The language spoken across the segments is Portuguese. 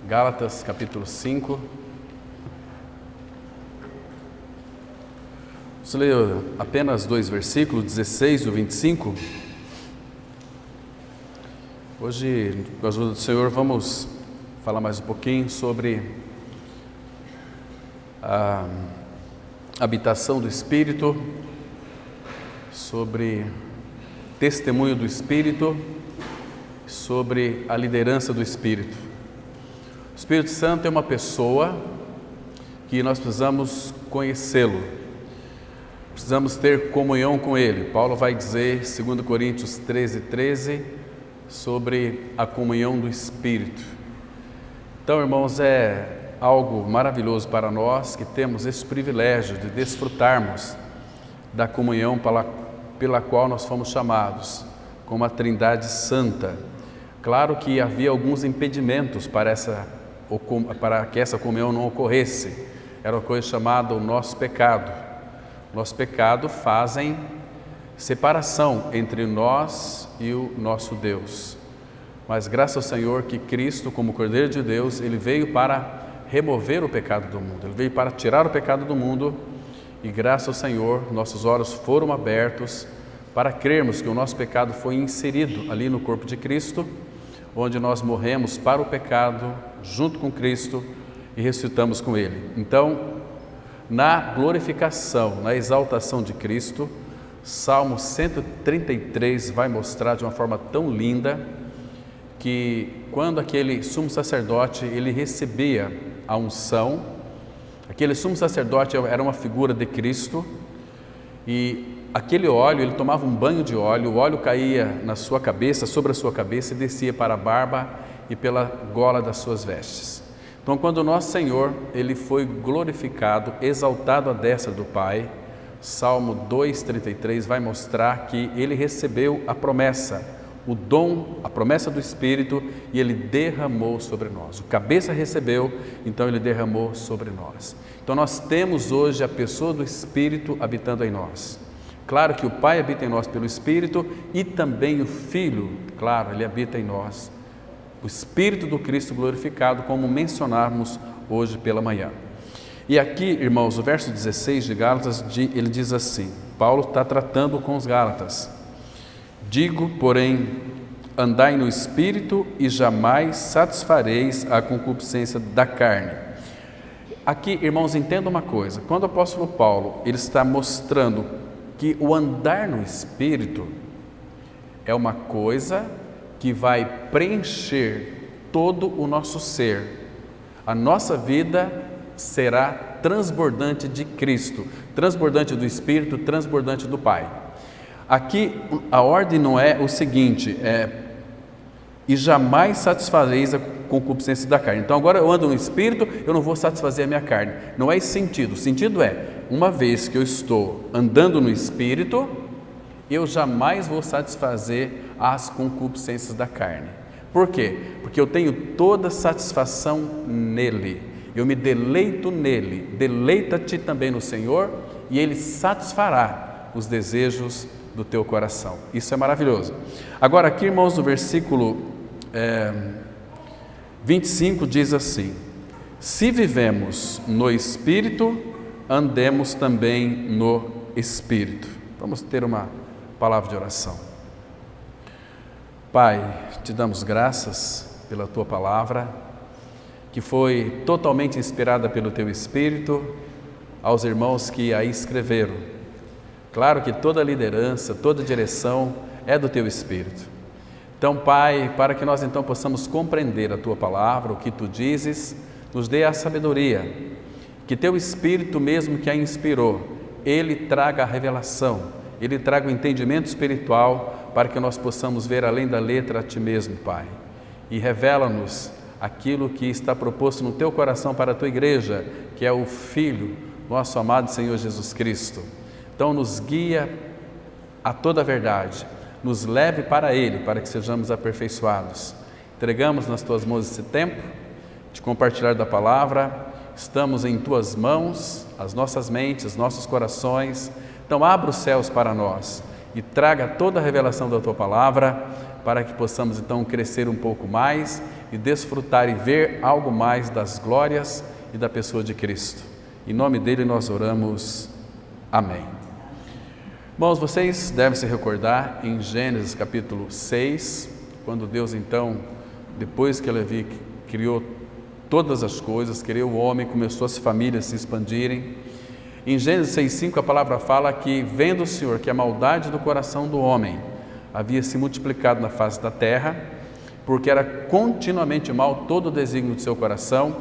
Gálatas capítulo 5. Vamos ler apenas 2 versículos, 16 e 25. Hoje, com a ajuda do Senhor, vamos falar mais um pouquinho sobre a habitação do Espírito, sobre testemunho do Espírito, sobre a liderança do Espírito. O Espírito Santo é uma pessoa que nós precisamos conhecê-lo, precisamos ter comunhão com Ele. Paulo vai dizer, 2 Coríntios 13, sobre a comunhão do Espírito. Então, irmãos, é algo maravilhoso para nós que temos esse privilégio de desfrutarmos da comunhão pela qual nós fomos chamados, como a Trindade Santa. Claro que havia alguns impedimentos para que essa comunhão não ocorresse. Era uma coisa chamada o nosso pecado. Nosso pecado fazem separação entre nós e o nosso Deus. Mas graças ao Senhor que Cristo, como Cordeiro de Deus, Ele veio para remover o pecado do mundo. Ele veio para tirar o pecado do mundo e graças ao Senhor, nossos olhos foram abertos para crermos que o nosso pecado foi inserido ali no corpo de Cristo, onde nós morremos para o pecado junto com Cristo e ressuscitamos com Ele. Então, na glorificação, na exaltação de Cristo, Salmo 133 vai mostrar de uma forma tão linda que quando aquele sumo sacerdote ele recebia a unção, aquele sumo sacerdote era uma figura de Cristo e aquele óleo, ele tomava um banho de óleo, o óleo caía na sua cabeça, sobre a sua cabeça e descia para a barba e pela gola das suas vestes. Então, quando o nosso Senhor, Ele foi glorificado, exaltado à destra do Pai, Salmo 2:33 vai mostrar que Ele recebeu a promessa, o dom, a promessa do Espírito e Ele derramou sobre nós. O cabeça recebeu, então Ele derramou sobre nós. Então, nós temos hoje a pessoa do Espírito habitando em nós. Claro que o Pai habita em nós pelo Espírito e também o Filho, claro, Ele habita em nós. O Espírito do Cristo glorificado, como mencionarmos hoje pela manhã. E aqui, irmãos, o verso 16 de Gálatas, ele diz assim, Paulo está tratando com os Gálatas. Digo, porém, andai no Espírito e jamais satisfareis a concupiscência da carne. Aqui, irmãos, entenda uma coisa, quando o apóstolo Paulo, ele está mostrando que o andar no Espírito é uma coisa que vai preencher todo o nosso ser. A nossa vida será transbordante de Cristo, transbordante do Espírito, transbordante do Pai. Aqui a ordem não é o seguinte, e jamais satisfareis a concupiscência da carne. Então agora eu ando no Espírito, eu não vou satisfazer a minha carne. Não é esse sentido. O sentido é, uma vez que eu estou andando no Espírito, eu jamais vou satisfazer as concupiscências da carne. Por quê? Porque eu tenho toda satisfação nele. Eu me deleito nele. Deleita-te também no Senhor e Ele satisfará os desejos do teu coração. Isso é maravilhoso. Agora aqui, irmãos, no versículo 25 diz assim, se vivemos no Espírito, andemos também no Espírito. Vamos ter uma palavra de oração. Pai, te damos graças pela tua palavra, que foi totalmente inspirada pelo teu Espírito, aos irmãos que a escreveram. Claro que toda liderança, toda direção é do teu Espírito. Então, Pai, para que nós então possamos compreender a tua palavra, o que tu dizes, nos dê a sabedoria, que teu Espírito mesmo que a inspirou, ele traga a revelação, ele traga o entendimento espiritual para que nós possamos ver além da letra a ti mesmo, Pai. E revela-nos aquilo que está proposto no teu coração para a tua igreja, que é o Filho, nosso amado Senhor Jesus Cristo. Então nos guia a toda a verdade, nos leve para Ele, para que sejamos aperfeiçoados. Entregamos nas tuas mãos esse tempo de compartilhar da palavra, estamos em tuas mãos, as nossas mentes, nossos corações. Então abra os céus para nós e traga toda a revelação da tua palavra, para que possamos então crescer um pouco mais e desfrutar e ver algo mais das glórias e da pessoa de Cristo. Em nome dele nós oramos. Amém. Irmãos, vocês devem se recordar em Gênesis capítulo 6, quando Deus então, depois que Levi criou todas as coisas, criou o homem, começou as famílias a se expandirem. Em Gênesis 6,5 a palavra fala que, vendo o Senhor que a maldade do coração do homem havia se multiplicado na face da terra, porque era continuamente mal todo o desígnio do seu coração,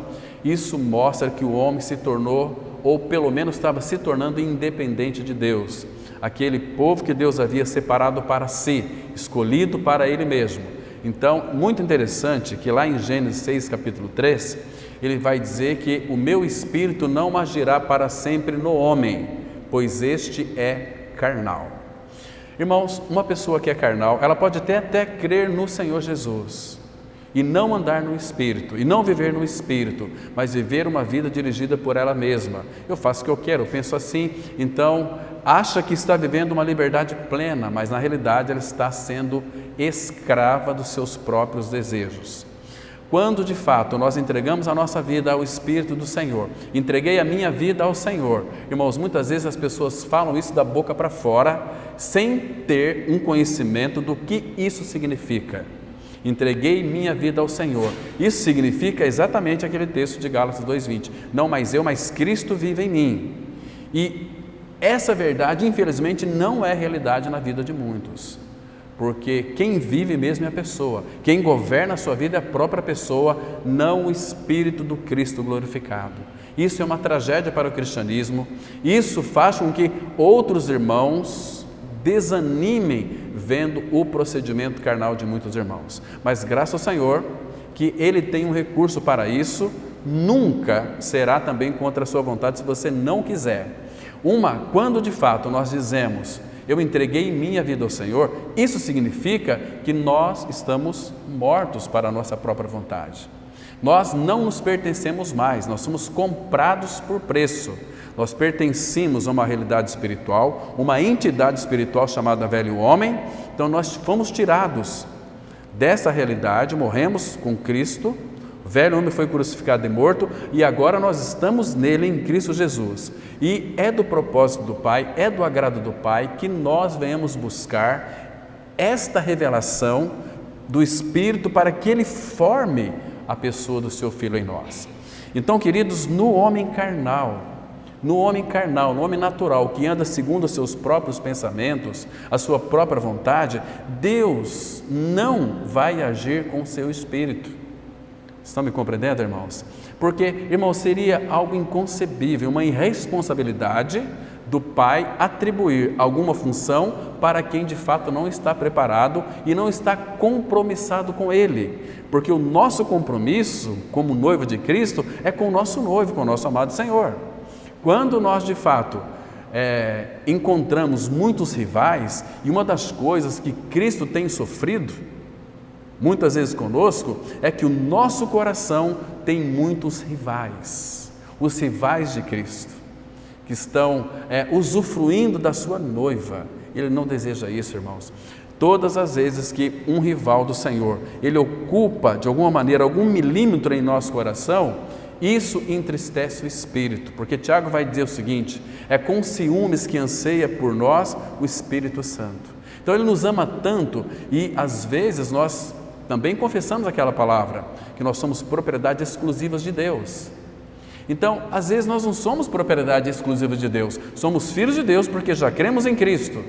isso mostra que o homem se tornou, ou pelo menos estava se tornando, independente de Deus. Aquele povo que Deus havia separado para si, escolhido para Ele mesmo. Então, muito interessante que lá em Gênesis 6, capítulo 3, ele vai dizer que o meu espírito não agirá para sempre no homem, pois este é carnal. Irmãos, uma pessoa que é carnal, ela pode até crer no Senhor Jesus e não andar no Espírito, e não viver no Espírito, mas viver uma vida dirigida por ela mesma. Eu faço o que eu quero, eu penso assim, então acha que está vivendo uma liberdade plena, mas na realidade ela está sendo escrava dos seus próprios desejos. Quando de fato nós entregamos a nossa vida ao Espírito do Senhor, entreguei a minha vida ao Senhor, irmãos, muitas vezes as pessoas falam isso da boca para fora, sem ter um conhecimento do que isso significa. Entreguei minha vida ao Senhor. Isso significa exatamente aquele texto de Gálatas 2:20. Não mais eu, mas Cristo vive em mim. E essa verdade, infelizmente, não é realidade na vida de muitos. Porque quem vive mesmo é a pessoa. Quem governa a sua vida é a própria pessoa, não o Espírito do Cristo glorificado. Isso é uma tragédia para o cristianismo. Isso faz com que outros irmãos desanimem vendo o procedimento carnal de muitos irmãos. Mas graças ao Senhor que Ele tem um recurso para isso, nunca será também contra a sua vontade se você não quiser. Quando de fato nós dizemos, eu entreguei minha vida ao Senhor, isso significa que nós estamos mortos para a nossa própria vontade. Nós não nos pertencemos mais, nós somos comprados por preço. Nós pertencemos a uma realidade espiritual, uma entidade espiritual chamada velho homem, então nós fomos tirados dessa realidade, morremos com Cristo, o velho homem foi crucificado e morto, e agora nós estamos nele, em Cristo Jesus. E é do propósito do Pai, é do agrado do Pai, que nós venhamos buscar esta revelação do Espírito para que Ele forme a pessoa do seu Filho em nós. Então, queridos, no homem carnal, no homem natural, que anda segundo os seus próprios pensamentos, a sua própria vontade, Deus não vai agir com o seu Espírito. Estão me compreendendo, irmãos? Porque, irmãos, seria algo inconcebível, uma irresponsabilidade do Pai atribuir alguma função para quem de fato não está preparado e não está compromissado com Ele. Porque o nosso compromisso como noivo de Cristo é com o nosso noivo, com o nosso amado Senhor. Quando nós de fato encontramos muitos rivais, e uma das coisas que Cristo tem sofrido muitas vezes conosco, é que o nosso coração tem muitos rivais, os rivais de Cristo, que estão usufruindo da sua noiva. Ele não deseja isso, irmãos. Todas as vezes que um rival do Senhor, ele ocupa de alguma maneira algum milímetro em nosso coração, isso entristece o Espírito, porque Tiago vai dizer o seguinte, é com ciúmes que anseia por nós o Espírito Santo. Então Ele nos ama tanto e às vezes nós também confessamos aquela palavra, que nós somos propriedade exclusivas de Deus. Então, às vezes nós não somos propriedade exclusiva de Deus, somos filhos de Deus porque já cremos em Cristo.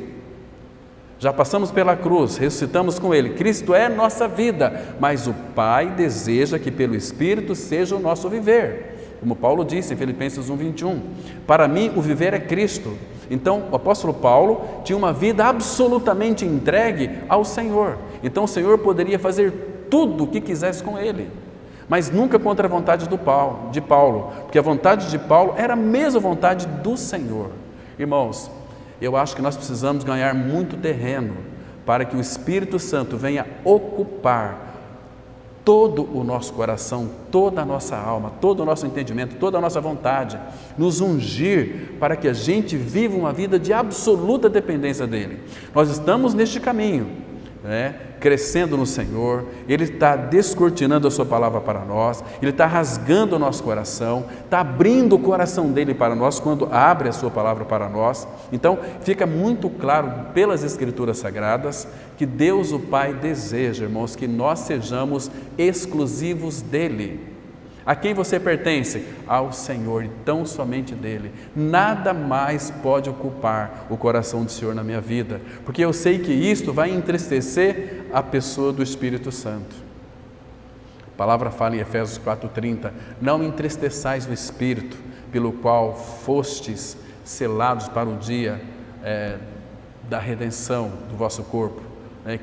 Já passamos pela cruz, ressuscitamos com Ele, Cristo é nossa vida, mas o Pai deseja que pelo Espírito seja o nosso viver, como Paulo disse em Filipenses 1:21, para mim o viver é Cristo. Então o apóstolo Paulo tinha uma vida absolutamente entregue ao Senhor, então o Senhor poderia fazer tudo o que quisesse com ele, mas nunca contra a vontade de Paulo, porque a vontade de Paulo era a mesma vontade do Senhor. Irmãos, eu acho que nós precisamos ganhar muito terreno para que o Espírito Santo venha ocupar todo o nosso coração, toda a nossa alma, todo o nosso entendimento, toda a nossa vontade, nos ungir para que a gente viva uma vida de absoluta dependência dEle. Nós estamos neste caminho, crescendo no Senhor, Ele está descortinando a sua palavra para nós, Ele está rasgando o nosso coração, está abrindo o coração dele para nós quando abre a sua palavra para nós. Então fica muito claro pelas Escrituras Sagradas que Deus o Pai deseja, irmãos, que nós sejamos exclusivos dEle. A quem você pertence? Ao Senhor e tão somente dEle. Nada mais pode ocupar o coração do Senhor na minha vida, porque eu sei que isto vai entristecer a pessoa do Espírito Santo. A palavra fala em Efésios 4,30: não entristeçais o Espírito, pelo qual fostes selados para o dia da redenção do vosso corpo,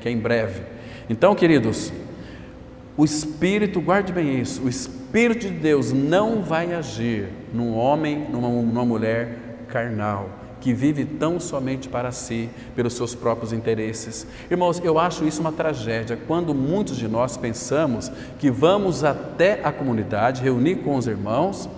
que é em breve. Então, queridos, o Espírito, guarde bem isso, o Espírito de Deus não vai agir num homem, numa mulher carnal, que vive tão somente para si, pelos seus próprios interesses. Irmãos, eu acho isso uma tragédia, quando muitos de nós pensamos que vamos até a comunidade, reunir com os irmãos,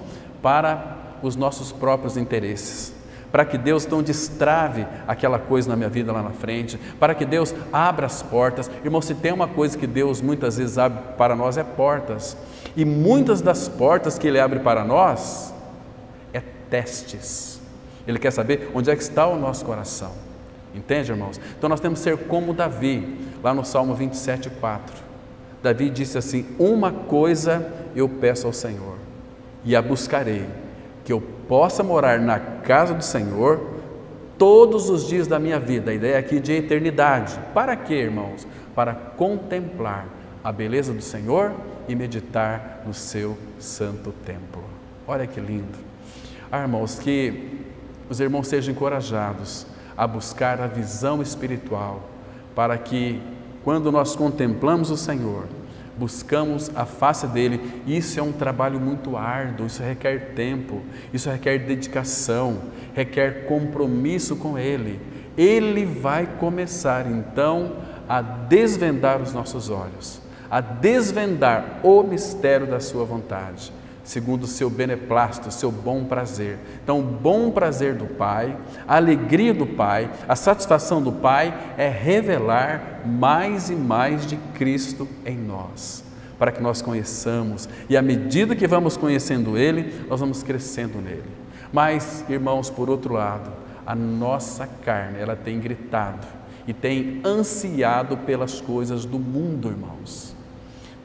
para os nossos próprios interesses, para que Deus não destrave aquela coisa na minha vida lá na frente, para que Deus abra as portas. Irmão, se tem uma coisa que Deus muitas vezes abre para nós, é portas, e muitas das portas que Ele abre para nós, é testes. Ele quer saber onde é que está o nosso coração, entende, irmãos? Então nós temos que ser como Davi, lá no Salmo 27,4, Davi disse assim: uma coisa eu peço ao Senhor, e a buscarei, que eu possa morar na casa do Senhor todos os dias da minha vida. A ideia aqui de eternidade. Para quê, irmãos? Para contemplar a beleza do Senhor e meditar no seu santo templo. Olha que lindo. Irmãos, que os irmãos sejam encorajados a buscar a visão espiritual, para que quando nós contemplamos o Senhor, buscamos a face dEle. Isso é um trabalho muito árduo, isso requer tempo, isso requer dedicação, requer compromisso com Ele. Ele vai começar então a desvendar os nossos olhos, a desvendar o mistério da sua vontade, segundo o seu beneplácito, o seu bom prazer. Então, o bom prazer do Pai, a alegria do Pai, a satisfação do Pai é revelar mais e mais de Cristo em nós, para que nós conheçamos, e à medida que vamos conhecendo Ele, nós vamos crescendo nele. Mas, irmãos, por outro lado, a nossa carne, ela tem gritado e tem ansiado pelas coisas do mundo, irmãos.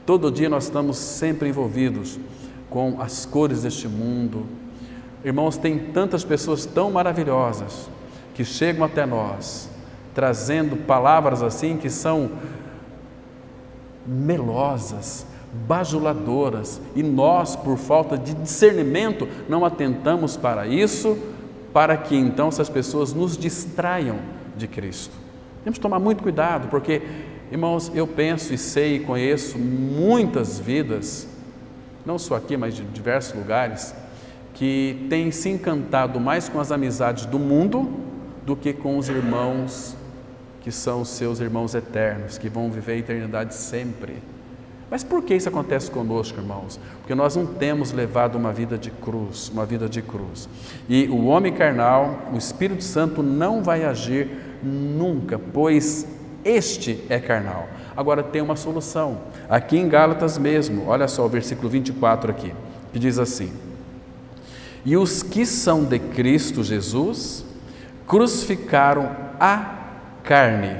Todo dia nós estamos sempre envolvidos com as cores deste mundo. Irmãos, tem tantas pessoas tão maravilhosas que chegam até nós, trazendo palavras assim que são melosas, bajuladoras, e nós, por falta de discernimento, não atentamos para isso, para que então essas pessoas nos distraiam de Cristo. Temos que tomar muito cuidado, porque, irmãos, eu penso e sei e conheço muitas vidas, não só aqui, mas de diversos lugares, que têm se encantado mais com as amizades do mundo do que com os irmãos que são os seus irmãos eternos, que vão viver a eternidade sempre. Mas por que isso acontece conosco, irmãos? Porque nós não temos levado uma vida de cruz, E o homem carnal, o Espírito Santo não vai agir nunca, pois este é carnal. Agora tem uma solução, aqui em Gálatas mesmo, olha só o versículo 24 aqui, que diz assim: e os que são de Cristo Jesus crucificaram a carne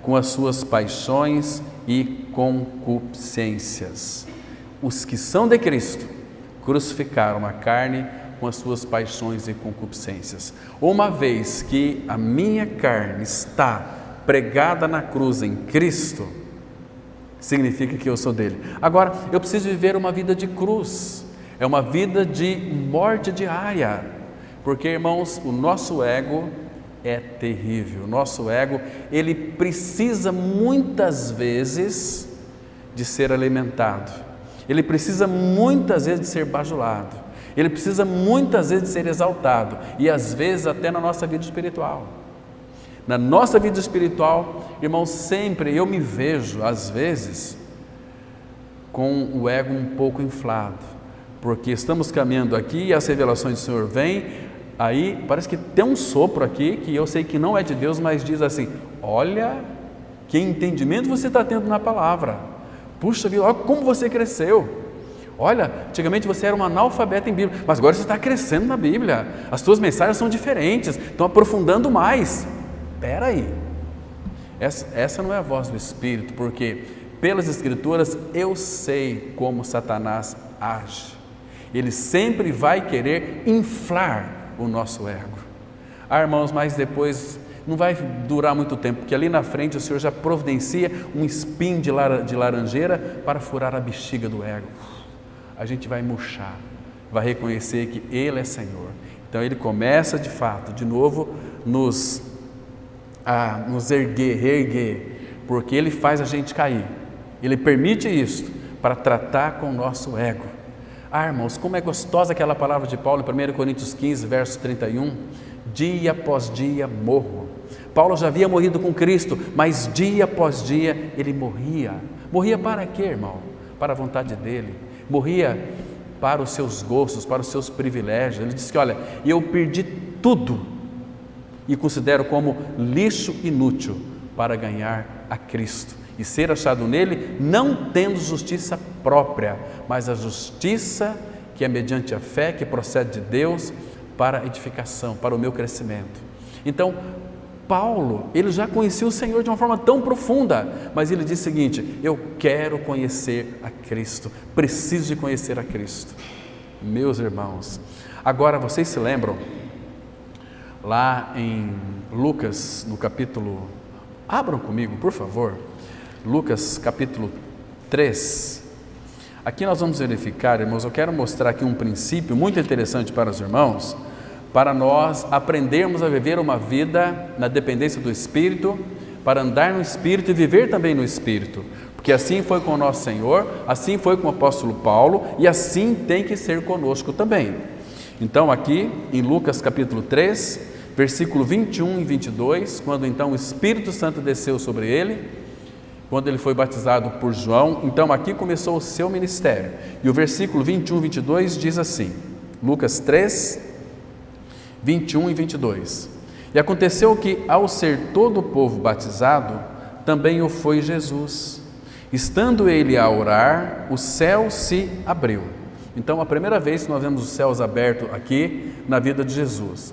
com as suas paixões e concupiscências. Os que são de Cristo crucificaram a carne com as suas paixões e concupiscências. Uma vez que a minha carne está pregada na cruz em Cristo, significa que eu sou dele. Agora, eu preciso viver uma vida de cruz, é uma vida de morte diária, porque, irmãos, o nosso ego é terrível. O nosso ego, ele precisa muitas vezes de ser alimentado, ele precisa muitas vezes de ser bajulado, ele precisa muitas vezes de ser exaltado, e às vezes até na nossa vida espiritual. Na nossa vida espiritual, irmãos, sempre eu me vejo, às vezes, com o ego um pouco inflado, porque estamos caminhando aqui e as revelações do Senhor vêm, aí parece que tem um sopro aqui, que eu sei que não é de Deus, mas diz assim: olha Que entendimento você está tendo na palavra? Puxa vida, olha como você cresceu. Olha, antigamente você era um analfabeto em Bíblia, mas agora você está crescendo na Bíblia. As suas mensagens são diferentes, estão aprofundando mais. Espera aí. Essa não é a voz do Espírito, porque pelas Escrituras eu sei como Satanás age. Ele sempre vai querer inflar o nosso ego. Irmãos, mas depois não vai durar muito tempo, porque ali na frente o Senhor já providencia um espinho de laranjeira para furar a bexiga do ego. A gente vai murchar, vai reconhecer que Ele é Senhor. Então Ele começa de fato, de novo, nos reerguer, porque Ele faz a gente cair. Ele permite isso para tratar com o nosso ego. Irmãos, como é gostosa aquela palavra de Paulo em 1 Coríntios 15, verso 31. Dia após dia morro. Paulo já havia morrido com Cristo, mas dia após dia ele morria. Morria para quê, irmão? Para a vontade dele. Morria para os seus gostos, para os seus privilégios. Ele disse que, olha, eu perdi tudo e considero como lixo inútil para ganhar a Cristo e ser achado nele, não tendo justiça própria, mas a justiça que é mediante a fé, que procede de Deus, para a edificação, para o meu crescimento. Então, Paulo, ele já conhecia o Senhor de uma forma tão profunda, mas ele diz o seguinte: eu quero conhecer a Cristo, preciso de conhecer a Cristo. Meus irmãos, agora vocês se lembram, lá em Lucas, no capítulo, abram comigo, por favor, Lucas capítulo 3, aqui nós vamos verificar, irmãos, eu quero mostrar aqui um princípio muito interessante para os irmãos, para nós aprendermos a viver uma vida na dependência do Espírito, para andar no Espírito e viver também no Espírito, porque assim foi com o nosso Senhor, assim foi com o apóstolo Paulo e assim tem que ser conosco também. Então aqui em Lucas capítulo 3, versículo 21 e 22, quando então o Espírito Santo desceu sobre ele, quando ele foi batizado por João, então aqui começou o seu ministério. E o versículo 21 e 22 diz assim, Lucas 3, 21 e 22. E aconteceu que, ao ser todo o povo batizado, também o foi Jesus. Estando ele a orar, o céu se abriu. Então, a primeira vez que nós vemos os céus abertos aqui na vida de Jesus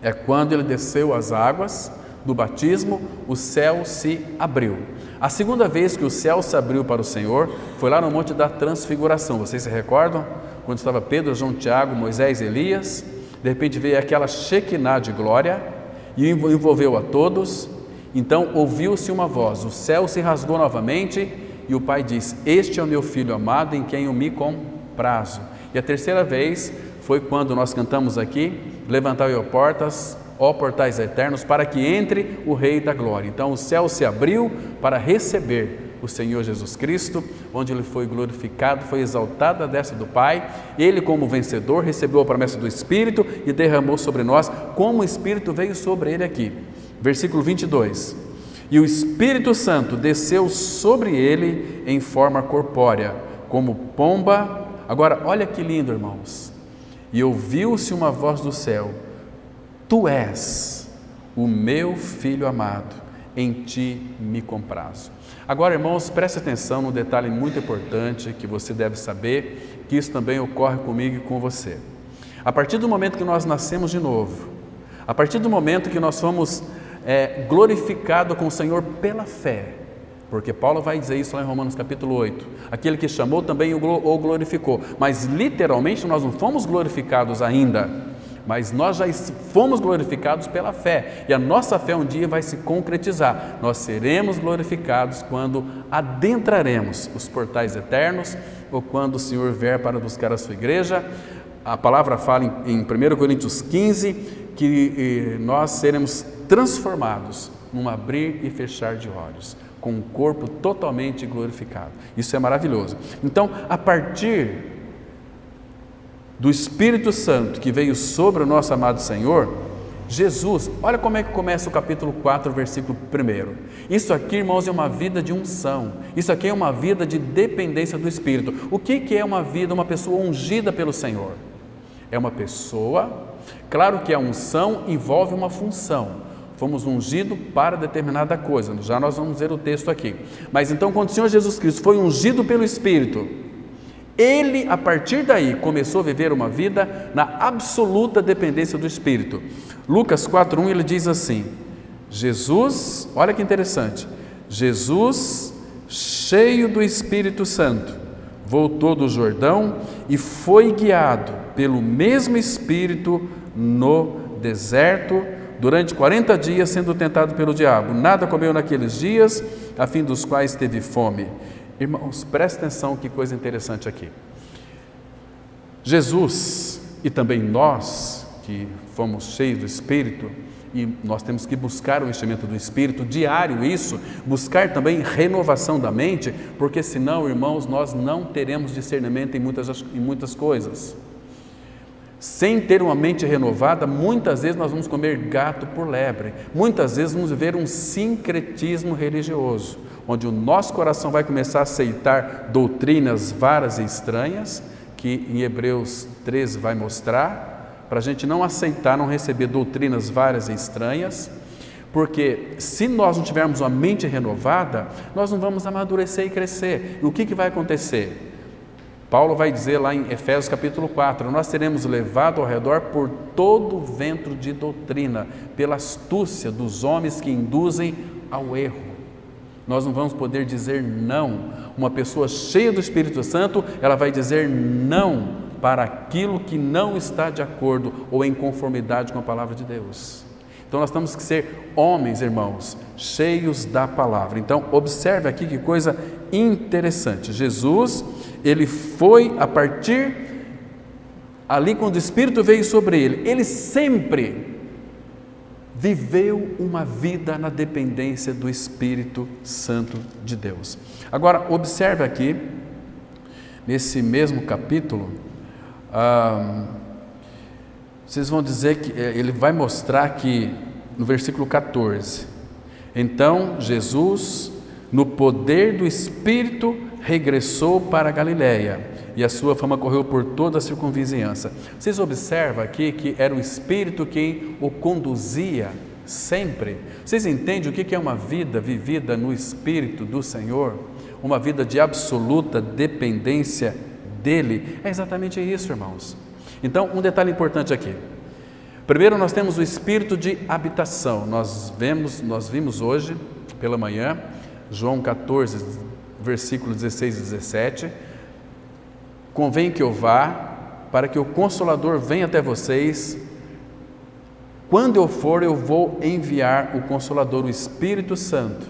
é quando ele desceu as águas do batismo, o céu se abriu. A segunda vez que o céu se abriu para o Senhor foi lá no Monte da Transfiguração. Vocês se recordam? Quando estava Pedro, João, Tiago, Moisés e Elias, de repente veio aquela Shekinah de glória e envolveu a todos. Então ouviu-se uma voz, o céu se rasgou novamente e o Pai diz: este é o meu Filho amado em quem eu me comprazo. E a terceira vez foi quando nós cantamos aqui: levantai, ó portas, ó portais eternos, para que entre o Rei da Glória. Então o céu se abriu para receber o Senhor Jesus Cristo, onde ele foi glorificado, foi exaltado à destra do Pai. Ele, como vencedor, recebeu a promessa do Espírito e derramou sobre nós, como o Espírito veio sobre ele aqui. Versículo 22. E o Espírito Santo desceu sobre ele em forma corpórea, como pomba. Agora, olha que lindo, irmãos. E ouviu-se uma voz do céu: tu és o meu Filho amado, em ti me comprazo. Agora, irmãos, preste atenção num detalhe muito importante que você deve saber, que isso também ocorre comigo e com você. A partir do momento que nós nascemos de novo, a partir do momento que nós fomos glorificados com o Senhor pela fé, porque Paulo vai dizer isso lá em Romanos capítulo 8, aquele que chamou também o glorificou, mas literalmente nós não fomos glorificados ainda, mas nós já fomos glorificados pela fé, e a nossa fé um dia vai se concretizar. Nós seremos glorificados quando adentraremos os portais eternos, ou quando o Senhor vier para buscar a sua igreja. A palavra fala em 1 Coríntios 15, que nós seremos transformados num abrir e fechar de olhos, com um corpo totalmente glorificado. Isso é maravilhoso. Então, a partir do Espírito Santo que veio sobre o nosso amado Senhor, Jesus, olha como é que começa o capítulo 4, versículo 1. Isso aqui, irmãos, é uma vida de unção. Isso aqui é uma vida de dependência do Espírito. O que é uma vida, uma pessoa ungida pelo Senhor? É uma pessoa, claro que a unção envolve uma função fomos ungidos para determinada coisa. Já nós vamos ver o texto aqui. Mas então, quando o Senhor Jesus Cristo foi ungido pelo Espírito, Ele, a partir daí, começou a viver uma vida na absoluta dependência do Espírito. Lucas 4:1, ele diz assim: Jesus, olha que interessante, Jesus, cheio do Espírito Santo, voltou do Jordão e foi guiado pelo mesmo Espírito no deserto, durante 40 dias sendo tentado pelo diabo. Nada comeu naqueles dias, a fim dos quais teve fome. Irmãos, presta atenção, que coisa interessante aqui. Jesus, e também nós, que fomos cheios do Espírito, e nós temos que buscar o enchimento do Espírito, diário isso, buscar também renovação da mente, porque senão, irmãos, nós não teremos discernimento em muitas coisas. Sem ter uma mente renovada, muitas vezes nós vamos comer gato por lebre, muitas vezes vamos viver um sincretismo religioso, onde o nosso coração vai começar a aceitar doutrinas varas e estranhas, que em Hebreus 13 vai mostrar, para a gente não aceitar, não receber doutrinas varas e estranhas, porque se nós não tivermos uma mente renovada, nós não vamos amadurecer e crescer. E o que vai acontecer? Paulo vai dizer lá em Efésios capítulo 4, nós seremos levados ao redor por todo o vento de doutrina, pela astúcia dos homens que induzem ao erro. Nós não vamos poder dizer não. Uma pessoa cheia do Espírito Santo, ela vai dizer não para aquilo que não está de acordo ou em conformidade com a palavra de Deus. Então nós temos que ser homens, irmãos, cheios da palavra. Então observe aqui que coisa interessante. Jesus, ele foi a partir ali quando o Espírito veio sobre ele, ele sempre viveu uma vida na dependência do Espírito Santo de Deus. Agora observe aqui, nesse mesmo capítulo, vocês vão dizer que ele vai mostrar que no versículo 14, então Jesus, no poder do Espírito, regressou para a Galiléia e a sua fama correu por toda a circunvizinhança. Vocês observam aqui que era o Espírito quem o conduzia sempre. Vocês entendem o que é uma vida vivida no Espírito do Senhor? Uma vida de absoluta dependência dEle? É exatamente isso, irmãos. Então, um detalhe importante aqui. Primeiro, nós temos o espírito de habitação. Nós vimos hoje, pela manhã, João 14, versículos 16 e 17. Convém que eu vá, para que o Consolador venha até vocês. Quando eu for, eu vou enviar o Consolador, o Espírito Santo.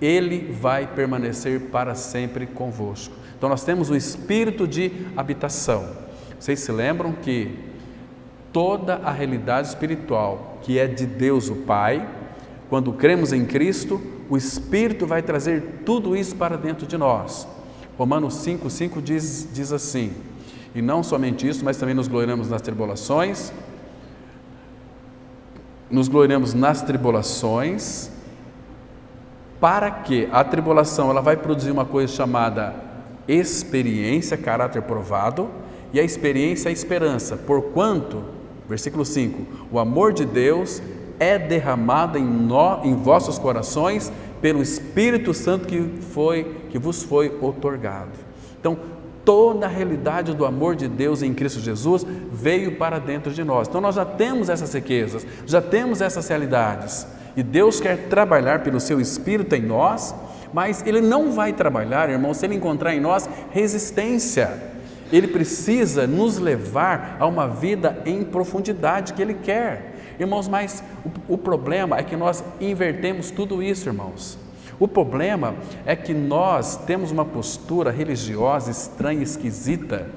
Ele vai permanecer para sempre convosco. Então, nós temos o espírito de habitação. Vocês se lembram que toda a realidade espiritual que é de Deus o Pai, quando cremos em Cristo, o Espírito vai trazer tudo isso para dentro de nós. Romanos 5,5 diz assim, e não somente isso, mas também nos gloriamos nas tribulações, para que a tribulação ela vai produzir uma coisa chamada experiência, caráter provado, e a experiência é a esperança, porquanto, versículo 5, o amor de Deus é derramado em vossos corações pelo Espírito Santo que vos foi outorgado. Então, toda a realidade do amor de Deus em Cristo Jesus veio para dentro de nós. Então, nós já temos essas riquezas, já temos essas realidades, e Deus quer trabalhar pelo seu Espírito em nós, mas Ele não vai trabalhar, irmão, se Ele encontrar em nós resistência. Ele precisa nos levar a uma vida em profundidade que Ele quer. Irmãos, mas o problema é que nós invertemos tudo isso, irmãos. O problema é que nós temos uma postura religiosa estranha, esquisita,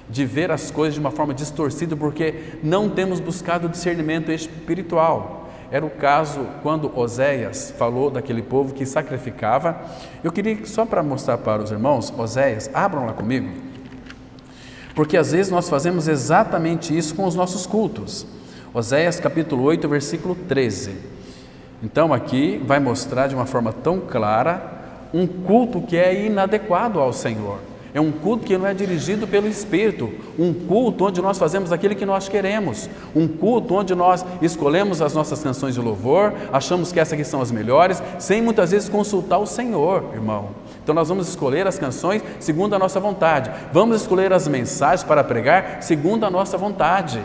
de ver as coisas de uma forma distorcida, porque não temos buscado discernimento espiritual. Era o caso quando Oséias falou daquele povo que sacrificava. Eu queria, só para mostrar para os irmãos, Oséias, abram lá comigo. Porque às vezes nós fazemos exatamente isso com os nossos cultos. Oséias capítulo 8, versículo 13. Então aqui vai mostrar de uma forma tão clara um culto que é inadequado ao Senhor. É um culto que não é dirigido pelo Espírito, um culto onde nós fazemos aquilo que nós queremos, um culto onde nós escolhemos as nossas canções de louvor, achamos que essas aqui são as melhores, sem muitas vezes consultar o Senhor, irmão. Então nós vamos escolher as canções segundo a nossa vontade, vamos escolher as mensagens para pregar segundo a nossa vontade,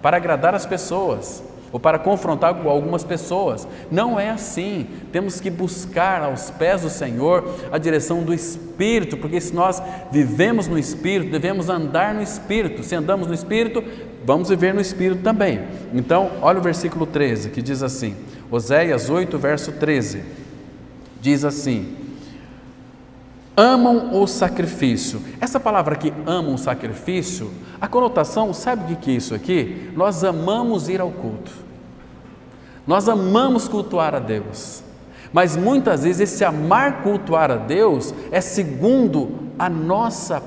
para agradar as pessoas, ou para confrontar com algumas pessoas. Não é assim. Temos que buscar aos pés do Senhor a direção do Espírito, porque se nós vivemos no Espírito, devemos andar no Espírito. Se andamos no Espírito, vamos viver no Espírito também. Então, olha o versículo 13, que diz assim, Oséias 8, verso 13, diz assim: amam o sacrifício. Essa palavra aqui, amam o sacrifício, a conotação, sabe o que é isso aqui? Nós amamos ir ao culto, nós amamos cultuar a Deus, mas muitas vezes esse amar cultuar a Deus é segundo a nossa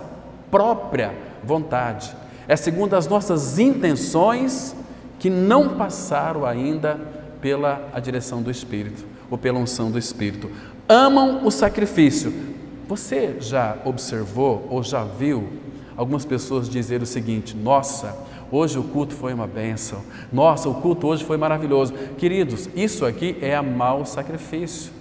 própria vontade, é segundo as nossas intenções que não passaram ainda pela a direção do Espírito, ou pela unção do Espírito. Amam o sacrifício. Você já observou ou já viu algumas pessoas dizer o seguinte: nossa, hoje o culto foi uma bênção, nossa, o culto hoje foi maravilhoso. Queridos, isso aqui é amar o sacrifício,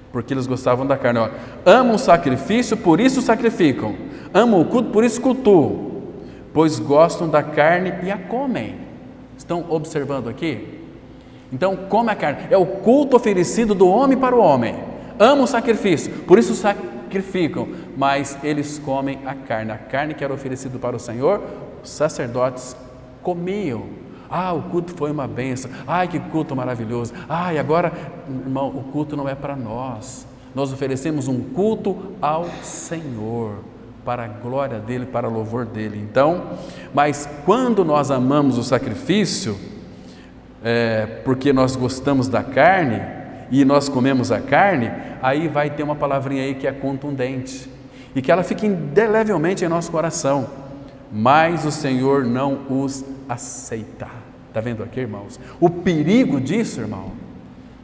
porque eles gostavam da carne. Amam o sacrifício, por isso sacrificam, amam o culto, por isso cultuam, pois gostam da carne e a comem. Estão observando aqui? Então, come a carne, é o culto oferecido do homem para o homem. Amam o sacrifício, por isso sacrificam, mas eles comem a carne que era oferecida para o Senhor. Os sacerdotes comiam. O culto foi uma bênção, que culto maravilhoso. E agora, irmão, o culto não é para nós, nós oferecemos um culto ao Senhor, para a glória dEle, para o louvor dEle. Então, mas quando nós amamos o sacrifício, porque nós gostamos da carne, e nós comemos a carne, aí vai ter uma palavrinha aí que é contundente, e que ela fica indelevelmente em nosso coração, mas o Senhor não os aceita. Está vendo aqui, irmãos? O perigo disso, irmão.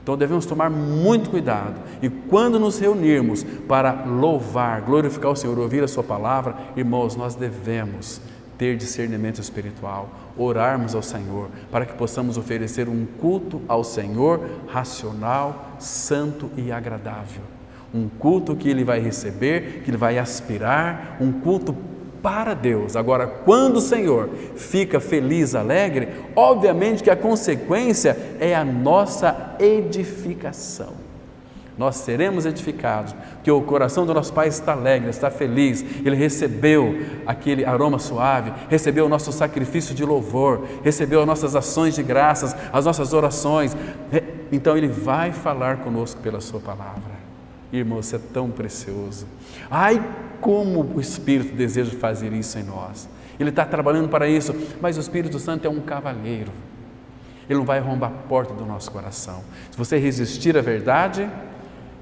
Então devemos tomar muito cuidado, e quando nos reunirmos para louvar, glorificar o Senhor, ouvir a sua palavra, irmãos, nós devemos ter discernimento espiritual, orarmos ao Senhor, para que possamos oferecer um culto ao Senhor racional, santo e agradável. Um culto que Ele vai receber, que Ele vai aspirar, um culto para Deus. Agora, quando o Senhor fica feliz, alegre, obviamente que a consequência é a nossa edificação. Nós seremos edificados, porque o coração do nosso Pai está alegre, está feliz. Ele recebeu aquele aroma suave, recebeu o nosso sacrifício de louvor, recebeu as nossas ações de graças, as nossas orações. Então Ele vai falar conosco pela sua palavra. Irmão, isso é tão precioso. Como o Espírito deseja fazer isso em nós. Ele está trabalhando para isso, mas o Espírito Santo é um cavalheiro. Ele não vai arrombar a porta do nosso coração. Se você resistir à verdade,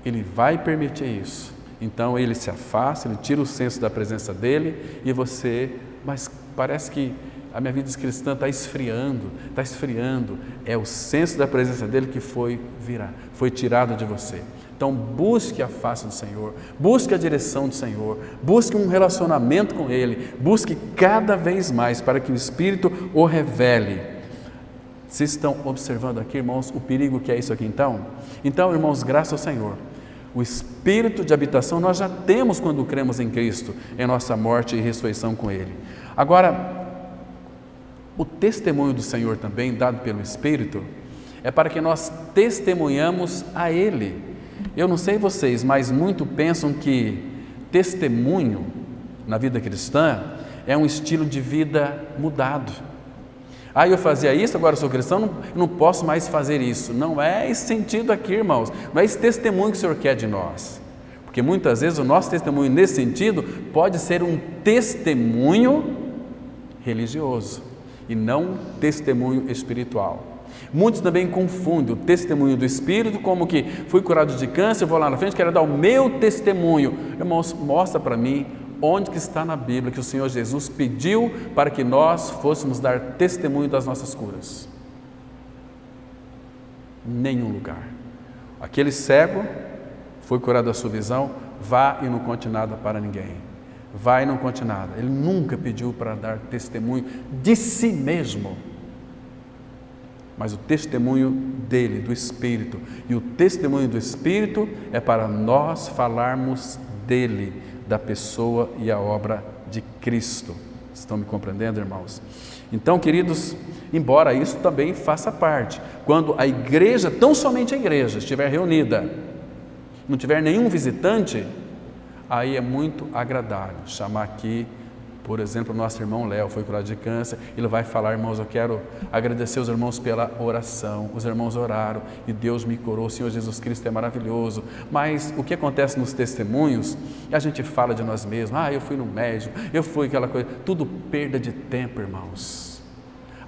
Ele vai permitir isso. Então Ele se afasta, Ele tira o senso da presença dEle, e você, mas parece que a minha vida cristã está esfriando. É o senso da presença dEle que foi tirado de você. Então busque a face do Senhor, busque a direção do Senhor, busque um relacionamento com Ele, busque cada vez mais para que o Espírito o revele. Vocês estão observando aqui, irmãos, o perigo que é isso aqui então? Então, irmãos, graças ao Senhor, o Espírito de habitação nós já temos quando cremos em Cristo, em nossa morte e ressurreição com Ele. Agora, o testemunho do Senhor também, dado pelo Espírito, é para que nós testemunhamos a Ele. Eu não sei vocês, mas muito pensam que testemunho na vida cristã é um estilo de vida mudado. Eu fazia isso, agora eu sou cristão, não posso mais fazer isso. Não é esse sentido aqui, irmãos. Não é esse testemunho que o Senhor quer de nós. Porque muitas vezes o nosso testemunho nesse sentido pode ser um testemunho religioso e não um testemunho espiritual. Muitos também confundem o testemunho do Espírito como que fui curado de câncer, vou lá na frente, quero dar o meu testemunho. Irmãos, mostra para mim onde que está na Bíblia que o Senhor Jesus pediu para que nós fôssemos dar testemunho das nossas curas. Nenhum lugar. Aquele cego foi curado da sua visão, vá e não conte nada para ninguém. vai e não conte nada. Ele nunca pediu para dar testemunho de si mesmo, mas o testemunho dele, do Espírito. E o testemunho do Espírito é para nós falarmos dele, da pessoa e a obra de Cristo. Estão me compreendendo, irmãos? Então, queridos, embora isso também faça parte, quando a igreja, tão somente a igreja, estiver reunida, não tiver nenhum visitante, aí é muito agradável chamar aqui, por exemplo, o nosso irmão Léo foi curado de câncer. Ele vai falar: irmãos, eu quero agradecer os irmãos pela oração. Os irmãos oraram e Deus me curou. O Senhor Jesus Cristo é maravilhoso. Mas o que acontece nos testemunhos, a gente fala de nós mesmos: eu fui no médico, eu fui aquela coisa. Tudo perda de tempo, irmãos.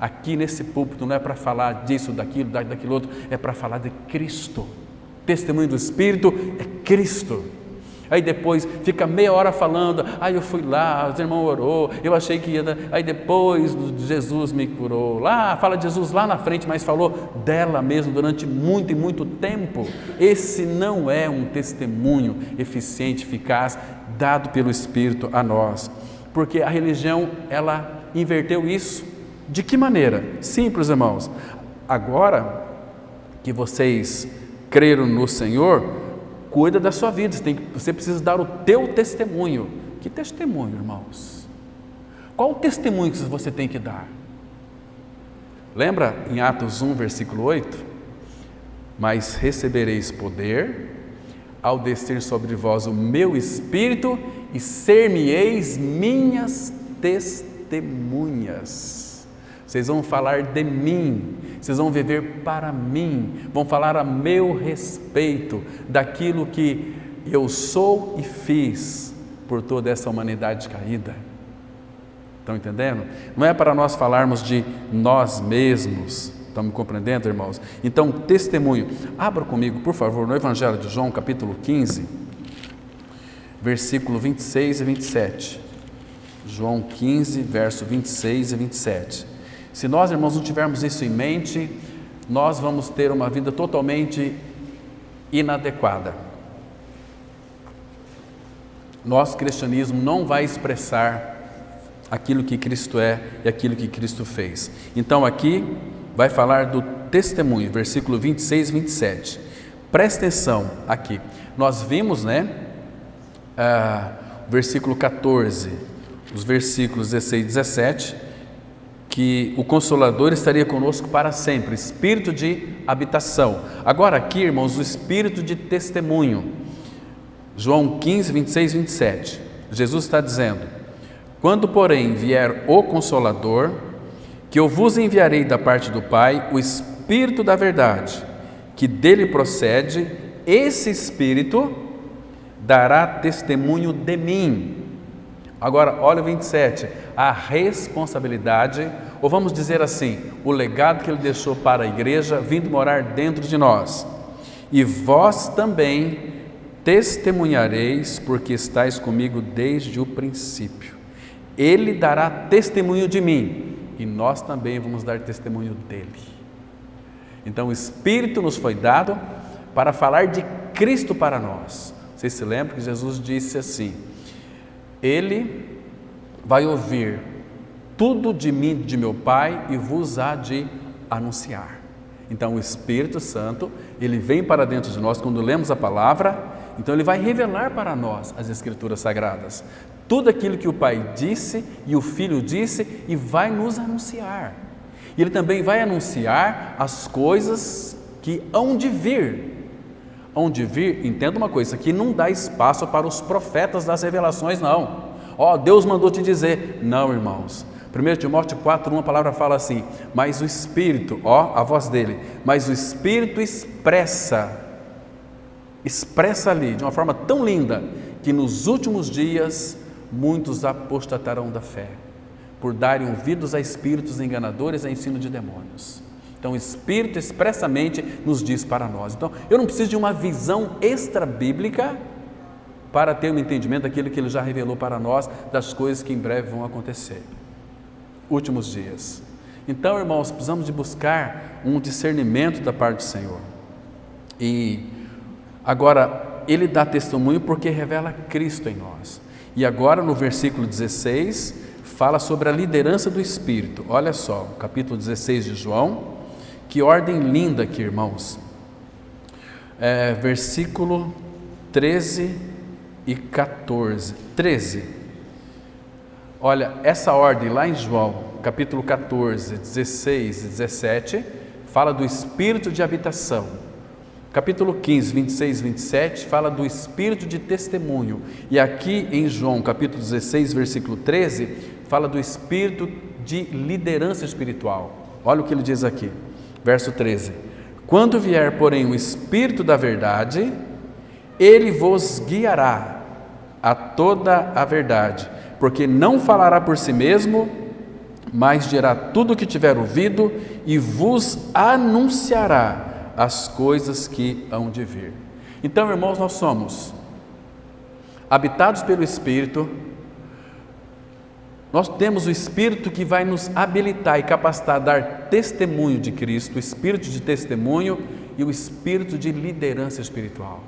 Aqui nesse púlpito não é para falar disso, daquilo outro, é para falar de Cristo. Testemunho do Espírito é Cristo. Aí depois fica meia hora falando: eu fui lá, os irmãos orou, eu achei que ia dar. Aí depois Jesus me curou. Lá, fala de Jesus lá na frente, mas falou dela mesmo durante muito e muito tempo. Esse não é um testemunho eficiente, eficaz, dado pelo Espírito a nós. Porque a religião, ela inverteu isso. De que maneira? Simples, irmãos. Agora que vocês creram no Senhor, cuida da sua vida, você precisa dar o teu testemunho. Que testemunho, irmãos? Qual o testemunho que você tem que dar? Lembra em Atos 1, versículo 8? Mas recebereis poder ao descer sobre vós o meu Espírito e ser-me-eis minhas testemunhas. Vocês vão falar de mim, vocês vão viver para mim, vão falar a meu respeito, daquilo que eu sou e fiz por toda essa humanidade caída. Estão entendendo? Não é para nós falarmos de nós mesmos. Estão me compreendendo, irmãos? Então, testemunho. Abra comigo, por favor, no Evangelho de João, capítulo 15, versículo 26 e 27. João 15, verso 26 e 27. Se nós, irmãos, não tivermos isso em mente, nós vamos ter uma vida totalmente inadequada. Nosso cristianismo não vai expressar aquilo que Cristo é e aquilo que Cristo fez. Então aqui vai falar do testemunho, versículo 26 e 27. Presta atenção aqui. Nós vimos, versículo 14, os versículos 16 e 17, que o Consolador estaria conosco para sempre, espírito de habitação. Agora aqui, irmãos, o espírito de testemunho. João 15, 26 e 27. Jesus está dizendo: quando, porém, vier o Consolador, que eu vos enviarei da parte do Pai, o Espírito da verdade, que dele procede, esse Espírito dará testemunho de mim. Agora, olha o 27, a responsabilidade, ou vamos dizer assim, o legado que ele deixou para a igreja, vindo morar dentro de nós. E vós também testemunhareis, porque estáis comigo desde o princípio. Ele dará testemunho de mim, e nós também vamos dar testemunho dele. Então, o Espírito nos foi dado para falar de Cristo para nós. Vocês se lembram que Jesus disse assim: Ele vai ouvir tudo de mim, de meu Pai, e vos há de anunciar. Então o Espírito Santo, ele vem para dentro de nós quando lemos a palavra, então ele vai revelar para nós as Escrituras Sagradas. Tudo aquilo que o Pai disse e o Filho disse, e vai nos anunciar. E ele também vai anunciar as coisas que hão de vir. Hão de vir, entenda uma coisa, que não dá espaço para os profetas das revelações, não. Deus mandou te dizer. Não, irmãos. 1 Timóteo 4:1, a palavra fala assim: mas o Espírito, a voz dele, mas o Espírito expressa ali, de uma forma tão linda, que nos últimos dias muitos apostatarão da fé, por darem ouvidos a espíritos enganadores a ensino de demônios. Então o Espírito expressamente nos diz para nós. Então eu não preciso de uma visão extra-bíblica para ter um entendimento daquilo que ele já revelou para nós, das coisas que em breve vão acontecer. Últimos dias. Então, irmãos, precisamos de buscar um discernimento da parte do Senhor. E agora, ele dá testemunho porque revela Cristo em nós. E agora no versículo 16, fala sobre a liderança do Espírito. Olha só, capítulo 16 de João, que ordem linda aqui, irmãos. Versículo 13 e 14. 13. Olha, essa ordem lá em João, capítulo 14, 16 e 17, fala do Espírito de habitação. Capítulo 15, 26 e 27, fala do Espírito de testemunho. E aqui em João, capítulo 16, versículo 13, fala do Espírito de liderança espiritual. Olha o que ele diz aqui, verso 13. Quando vier, porém, o Espírito da verdade, ele vos guiará a toda a verdade, porque não falará por si mesmo, mas dirá tudo o que tiver ouvido e vos anunciará as coisas que hão de vir. Então, irmãos, nós somos habitados pelo Espírito. Nós temos o Espírito que vai nos habilitar e capacitar a dar testemunho de Cristo, o Espírito de testemunho e o Espírito de liderança espiritual.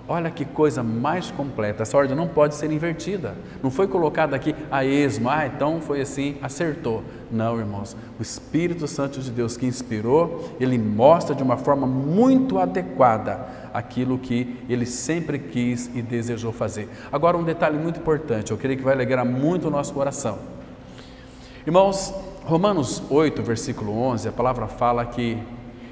Olha que coisa mais completa. Essa ordem não pode ser invertida. Não foi colocada aqui a esmo, então foi assim, acertou. Não, irmãos, o Espírito Santo de Deus que inspirou, ele mostra de uma forma muito adequada aquilo que ele sempre quis e desejou fazer. Agora, um detalhe muito importante, eu creio que vai alegrar muito o nosso coração. Irmãos, Romanos 8, versículo 11, a palavra fala que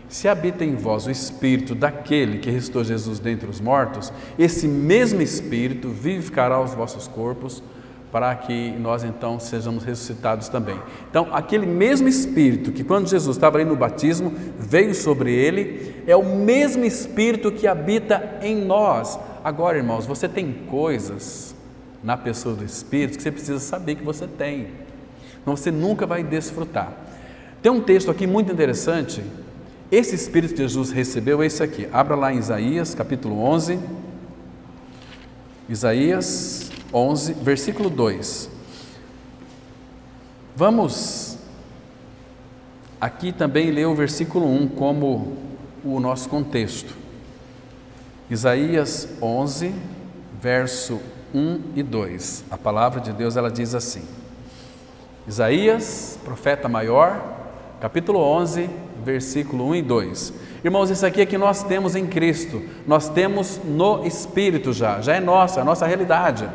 se habita em vós o Espírito daquele que ressuscitou Jesus dentre os mortos, esse mesmo Espírito vivificará os vossos corpos, para que nós então sejamos ressuscitados também. Então, aquele mesmo Espírito que quando Jesus estava ali no batismo, veio sobre ele, é o mesmo Espírito que habita em nós. Agora, irmãos, você tem coisas na pessoa do Espírito que você precisa saber que você tem, senão você nunca vai desfrutar. Tem um texto aqui muito interessante. Esse Espírito que Jesus recebeu é esse aqui. Abra lá em Isaías, capítulo 11. Isaías 11, versículo 2. Vamos aqui também ler o versículo 1 como o nosso contexto. Isaías 11, verso 1 e 2. A palavra de Deus, ela diz assim. Isaías, profeta maior, capítulo 11, versículo 1 e 2. Irmãos, isso aqui é que nós temos em Cristo, nós temos no Espírito já é nossa, a nossa realidade.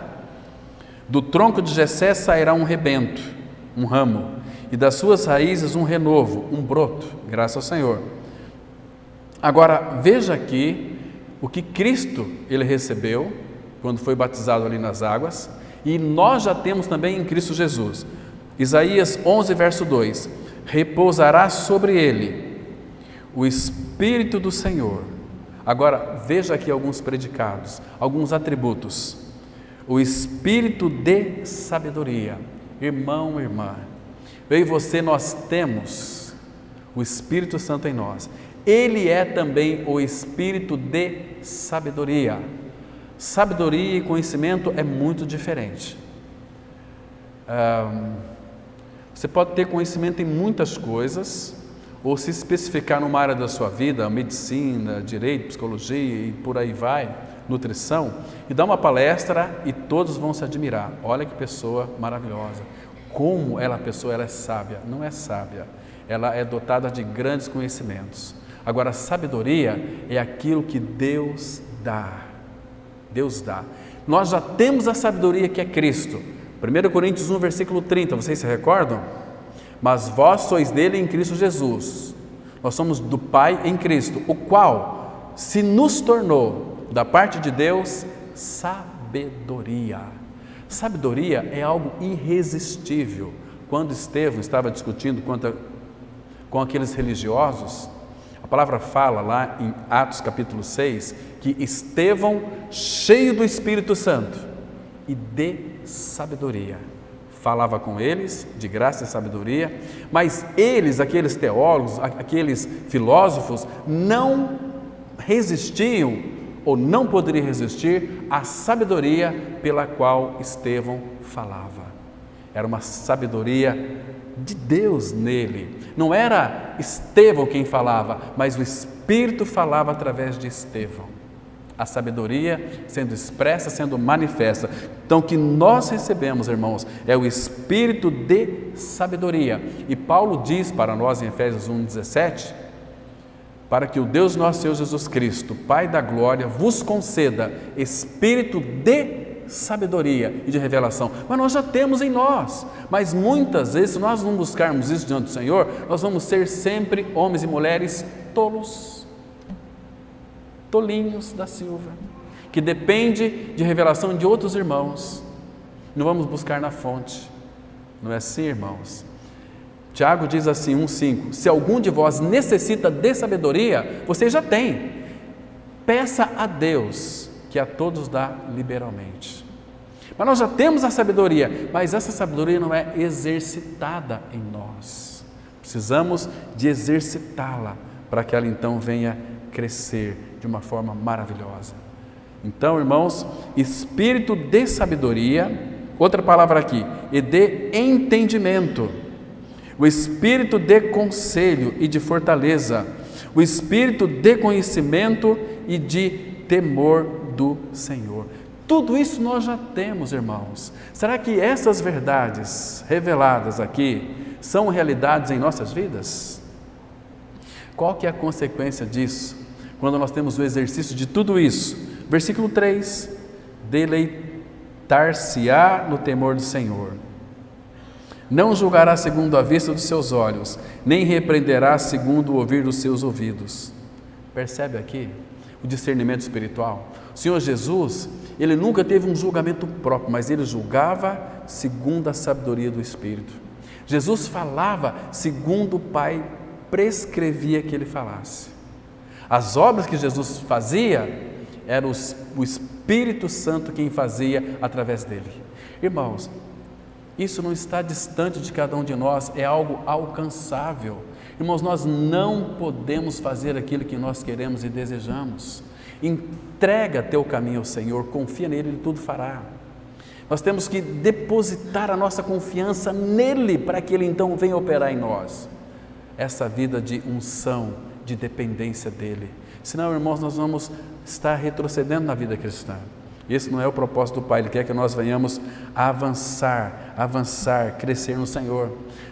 Do tronco de Jessé sairá um rebento, um ramo, e das suas raízes um renovo, um broto, graças ao Senhor. Agora, veja aqui o que Cristo ele recebeu quando foi batizado ali nas águas, e nós já temos também em Cristo Jesus. Isaías 11, verso 2. Repousará sobre ele o Espírito do Senhor. Agora, veja aqui alguns predicados, alguns atributos. O Espírito de sabedoria. Irmão, irmã, eu e você, nós temos o Espírito Santo em nós. Ele é também o Espírito de sabedoria. Sabedoria e conhecimento é muito diferente. Você pode ter conhecimento em muitas coisas, ou se especificar numa área da sua vida, medicina, direito, psicologia e por aí vai, nutrição, e dar uma palestra e todos vão se admirar. Olha que pessoa maravilhosa. Como ela é sábia. Não é sábia, ela é dotada de grandes conhecimentos. Agora, a sabedoria é aquilo que Deus dá. Deus dá. Nós já temos a sabedoria que é Cristo. 1 Coríntios 1, versículo 30, vocês se recordam? Mas vós sois dele em Cristo Jesus. Nós somos do Pai em Cristo, o qual se nos tornou, da parte de Deus, sabedoria. Sabedoria é algo irresistível. Quando Estevão estava discutindo com aqueles religiosos, a palavra fala lá em Atos capítulo 6, que Estevão, cheio do Espírito Santo e de sabedoria, falava com eles de graça e sabedoria, mas eles, aqueles teólogos, aqueles filósofos, não resistiam ou não poderiam resistir à sabedoria pela qual Estevão falava. Era uma sabedoria de Deus nele. Não era Estevão quem falava, mas o Espírito falava através de Estevão. A sabedoria sendo expressa, sendo manifesta. Então, o que nós recebemos, irmãos, é o espírito de sabedoria. E Paulo diz para nós em Efésios 1:17, para que o Deus nosso Senhor Jesus Cristo, Pai da glória, vos conceda espírito de sabedoria e de revelação. Mas nós já temos em nós. Mas muitas vezes, se nós não buscarmos isso diante do Senhor, nós vamos ser sempre homens e mulheres tolos, tolinhos da Silva, que depende de revelação de outros irmãos. Não vamos buscar na fonte. Não é assim, irmãos? Tiago diz assim, 1,5: se algum de vós necessita de sabedoria, você já tem. Peça a Deus, que a todos dá liberalmente. Mas nós já temos a sabedoria, mas essa sabedoria não é exercitada em nós. Precisamos de exercitá-la, para que ela então venha crescer de uma forma maravilhosa. Então, irmãos, espírito de sabedoria, outra palavra aqui, e de entendimento, o espírito de conselho e de fortaleza, o espírito de conhecimento e de temor do Senhor. Tudo isso nós já temos, irmãos. Será que essas verdades reveladas aqui são realidades em nossas vidas? Qual que é a consequência disso? Quando nós temos o exercício de tudo isso. Versículo 3: deleitar-se-á no temor do Senhor. Não julgará segundo a vista dos seus olhos, nem repreenderá segundo o ouvir dos seus ouvidos. Percebe aqui o discernimento espiritual? O Senhor Jesus, Ele nunca teve um julgamento próprio, mas Ele julgava segundo a sabedoria do Espírito. Jesus falava segundo o Pai prescrevia que Ele falasse. As obras que Jesus fazia, era o Espírito Santo quem fazia através dele. Irmãos, isso não está distante de cada um de nós, é algo alcançável. Irmãos, nós não podemos fazer aquilo que nós queremos e desejamos. Entrega teu caminho ao Senhor, confia nele, Ele tudo fará. Nós temos que depositar a nossa confiança nele, para que Ele então venha operar em nós essa vida de unção, de dependência dele. Senão, irmãos, nós vamos estar retrocedendo na vida cristã. Esse não é o propósito do Pai. Ele quer que nós venhamos a avançar, crescer no Senhor.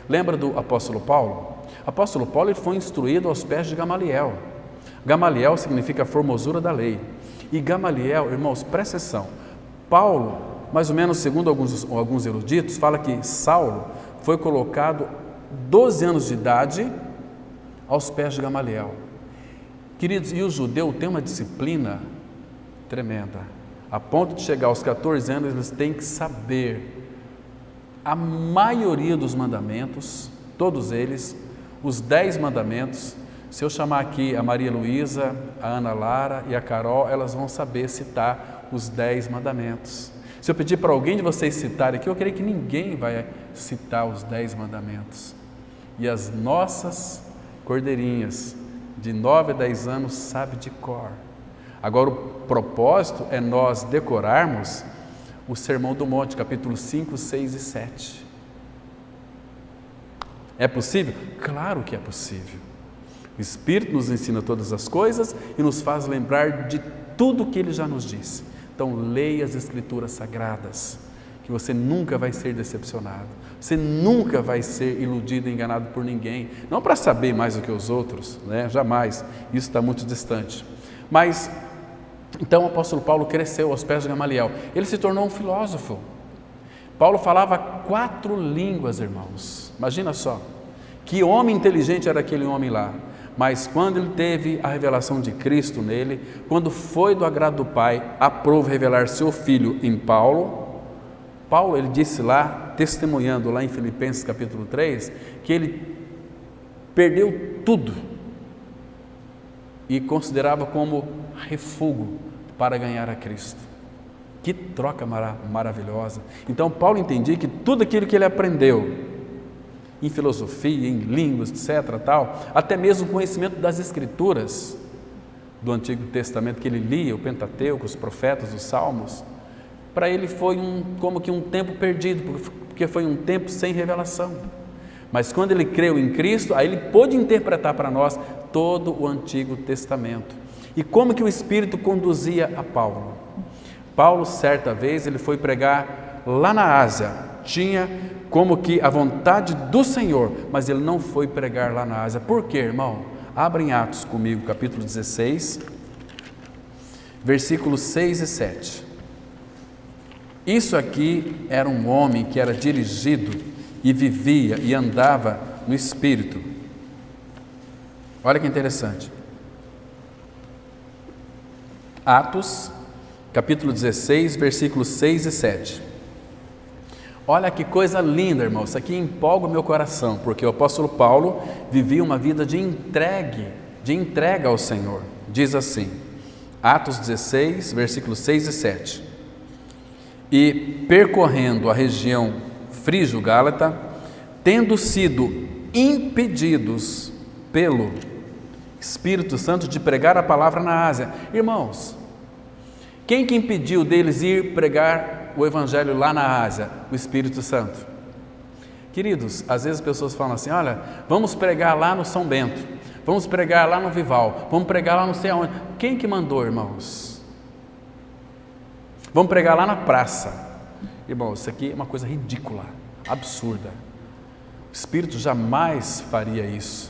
Lembra do apóstolo Paulo? O apóstolo Paulo, ele foi instruído aos pés de Gamaliel. Gamaliel significa formosura da lei. E Gamaliel, irmãos, presta atenção, Paulo, mais ou menos segundo alguns eruditos, fala que Saulo foi colocado 12 anos de idade aos pés de Gamaliel. Queridos, e o judeu tem uma disciplina tremenda, a ponto de chegar aos 14 anos, eles têm que saber a maioria dos mandamentos, todos eles, os 10 mandamentos. Se eu chamar aqui a Maria Luísa, a Ana Lara e a Carol, elas vão saber citar os 10 mandamentos. Se eu pedir para alguém de vocês citar aqui, eu creio que ninguém vai citar os 10 mandamentos. E as nossas cordeirinhas de 9 a 10 anos sabem de cor. Agora o propósito é nós decorarmos o Sermão do Monte, capítulo 5, 6 e 7. É possível? Claro que é possível. O Espírito nos ensina todas as coisas e nos faz lembrar de tudo que Ele já nos disse. Então leia as Escrituras Sagradas, que você nunca vai ser decepcionado, você nunca vai ser iludido e enganado por ninguém, não para saber mais do que os outros, né? Jamais, isso está muito distante. Mas, então o apóstolo Paulo cresceu aos pés de Gamaliel, ele se tornou um filósofo. Paulo falava 4 línguas, irmãos, imagina só, que homem inteligente era aquele homem lá. Mas quando ele teve a revelação de Cristo nele, quando foi do agrado do Pai, aprove revelar seu Filho em Paulo, ele disse lá, testemunhando lá em Filipenses capítulo 3, que ele perdeu tudo e considerava como refúgio para ganhar a Cristo. Que troca maravilhosa! Então Paulo entendia que tudo aquilo que ele aprendeu, em filosofia, em línguas, etc., tal, até mesmo o conhecimento das Escrituras do Antigo Testamento que ele lia, o Pentateuco, os profetas, os Salmos, para ele foi como que um tempo perdido, porque foi um tempo sem revelação. Mas quando ele creu em Cristo, aí ele pôde interpretar para nós todo o Antigo Testamento. E como que o Espírito conduzia a Paulo? Paulo, certa vez, ele foi pregar lá na Ásia, tinha como que a vontade do Senhor, mas ele não foi pregar lá na Ásia. Por quê, irmão? Abra em Atos comigo, capítulo 16, versículos 6 e 7. Isso aqui era um homem que era dirigido e vivia e andava no Espírito. Olha que interessante. Atos, capítulo 16, versículos 6 e 7. Olha que coisa linda, irmão. Isso aqui empolga o meu coração, porque o apóstolo Paulo vivia uma vida de entrega ao Senhor. Diz assim, Atos 16, versículos 6 e 7. E percorrendo a região frígio-gálata, tendo sido impedidos pelo Espírito Santo de pregar a palavra na Ásia. Irmãos, quem que impediu deles ir pregar o Evangelho lá na Ásia? O Espírito Santo. Queridos, às vezes as pessoas falam assim, olha, vamos pregar lá no São Bento, vamos pregar lá no Vival, vamos pregar lá não sei aonde. Quem que mandou, irmãos? Vamos pregar lá na praça. Irmãos, isso aqui é uma coisa ridícula, absurda. O Espírito jamais faria isso.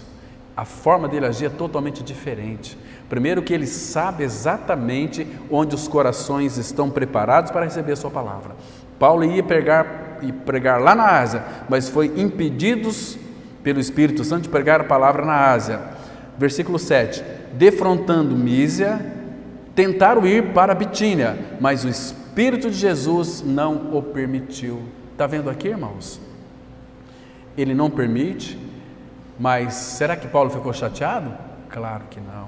A forma dele agir é totalmente diferente. Primeiro que ele sabe exatamente onde os corações estão preparados para receber a sua palavra. Paulo ia pregar lá na Ásia, mas foi impedidos pelo Espírito Santo de pregar a palavra na Ásia. Versículo 7. Defrontando Mísia, tentaram ir para Bitínia, mas o Espírito de Jesus não o permitiu. Está vendo aqui, irmãos? Ele não permite, mas será que Paulo ficou chateado? Claro que não,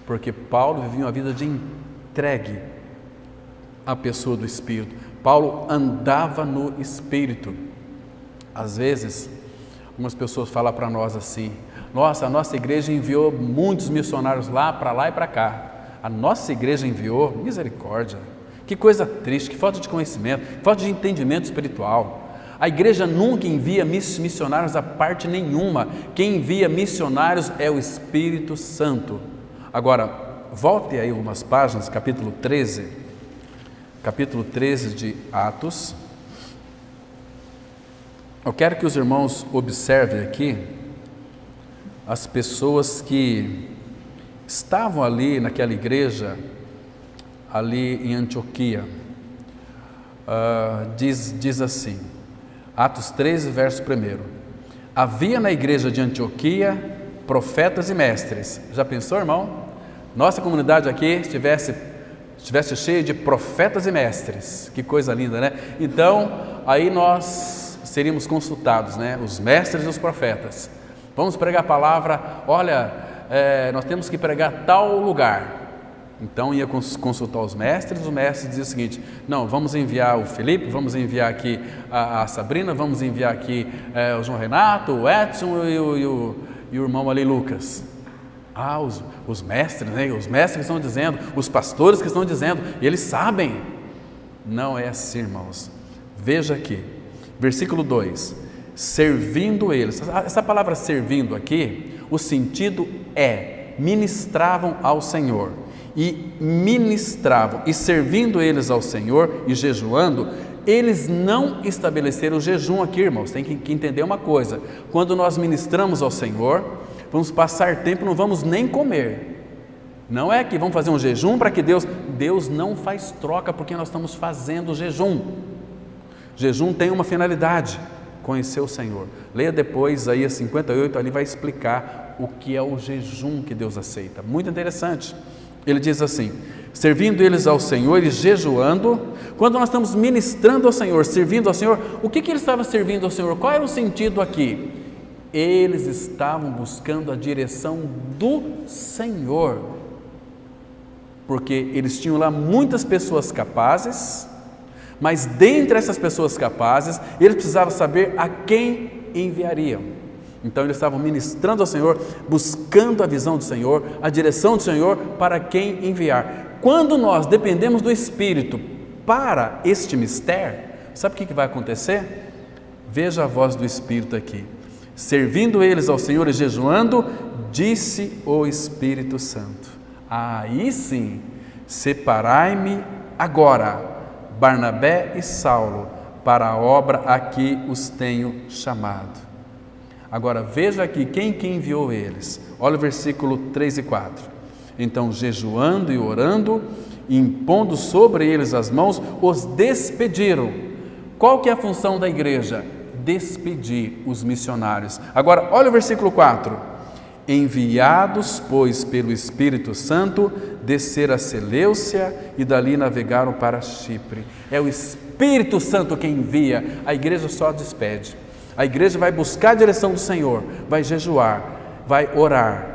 porque Paulo vivia uma vida de entregue à pessoa do Espírito. Paulo andava no Espírito. Às vezes, algumas pessoas falam para nós assim, nossa, a nossa igreja enviou muitos missionários lá e para cá. A nossa igreja enviou, misericórdia, que coisa triste, que falta de conhecimento, falta de entendimento espiritual. A igreja nunca envia missionários a parte nenhuma. Quem envia missionários é o Espírito Santo. Agora, volte aí umas páginas, capítulo 13 de Atos. Eu quero que os irmãos observem aqui as pessoas que estavam ali naquela igreja, ali em Antioquia. Diz assim, Atos 13, verso 1. Havia na igreja de Antioquia profetas e mestres. Já pensou, irmão? Nossa comunidade aqui estivesse cheia de profetas e mestres. Que coisa linda, né? Então, aí nós seríamos consultados, né? Os mestres e os profetas. Vamos pregar a palavra, olha, nós temos que pregar tal lugar. Então ia consultar os mestres diziam o seguinte, não, vamos enviar o Felipe, vamos enviar aqui a Sabrina, vamos enviar aqui o João Renato, o Edson e o irmão ali Lucas. Os mestres, né? Os mestres que estão dizendo, os pastores que estão dizendo, e eles sabem. Não é assim, irmãos. Veja aqui, versículo 2, servindo eles. Essa palavra servindo aqui, o sentido é, ministravam ao Senhor. E ministravam, e servindo eles ao Senhor e jejuando, eles não estabeleceram o jejum aqui, irmãos. Tem que entender uma coisa, quando nós ministramos ao Senhor, vamos passar tempo, não vamos nem comer. Não é que vamos fazer um jejum para que Deus não faz troca porque nós estamos fazendo jejum. Jejum tem uma finalidade, conhecer o Senhor. Leia depois Isaías 58, ali vai explicar o que é o jejum que Deus aceita. Muito interessante. Ele diz assim, servindo eles ao Senhor e jejuando. Quando nós estamos ministrando ao Senhor, servindo ao Senhor, o que eles estavam servindo ao Senhor? Qual era o sentido aqui? Eles estavam buscando a direção do Senhor, porque eles tinham lá muitas pessoas capazes, mas dentre essas pessoas capazes, eles precisavam saber a quem enviariam. Então eles estavam ministrando ao Senhor, buscando a visão do Senhor, a direção do Senhor para quem enviar. Quando nós dependemos do Espírito para este mistério, sabe o que vai acontecer? Veja a voz do Espírito aqui. Servindo eles ao Senhor e jejuando, disse o Espírito Santo. Aí sim, separai-me agora, Barnabé e Saulo, para a obra a que os tenho chamado. Agora veja aqui quem que enviou eles. Olha o versículo 3 e 4. Então, jejuando e orando, e impondo sobre eles as mãos, os despediram. Qual que é a função da igreja? Despedir os missionários. Agora, olha o versículo 4. Enviados, pois, pelo Espírito Santo, desceram a Seleucia e dali navegaram para Chipre. É o Espírito Santo quem envia, a igreja só despede. A igreja vai buscar a direção do Senhor, vai jejuar, vai orar.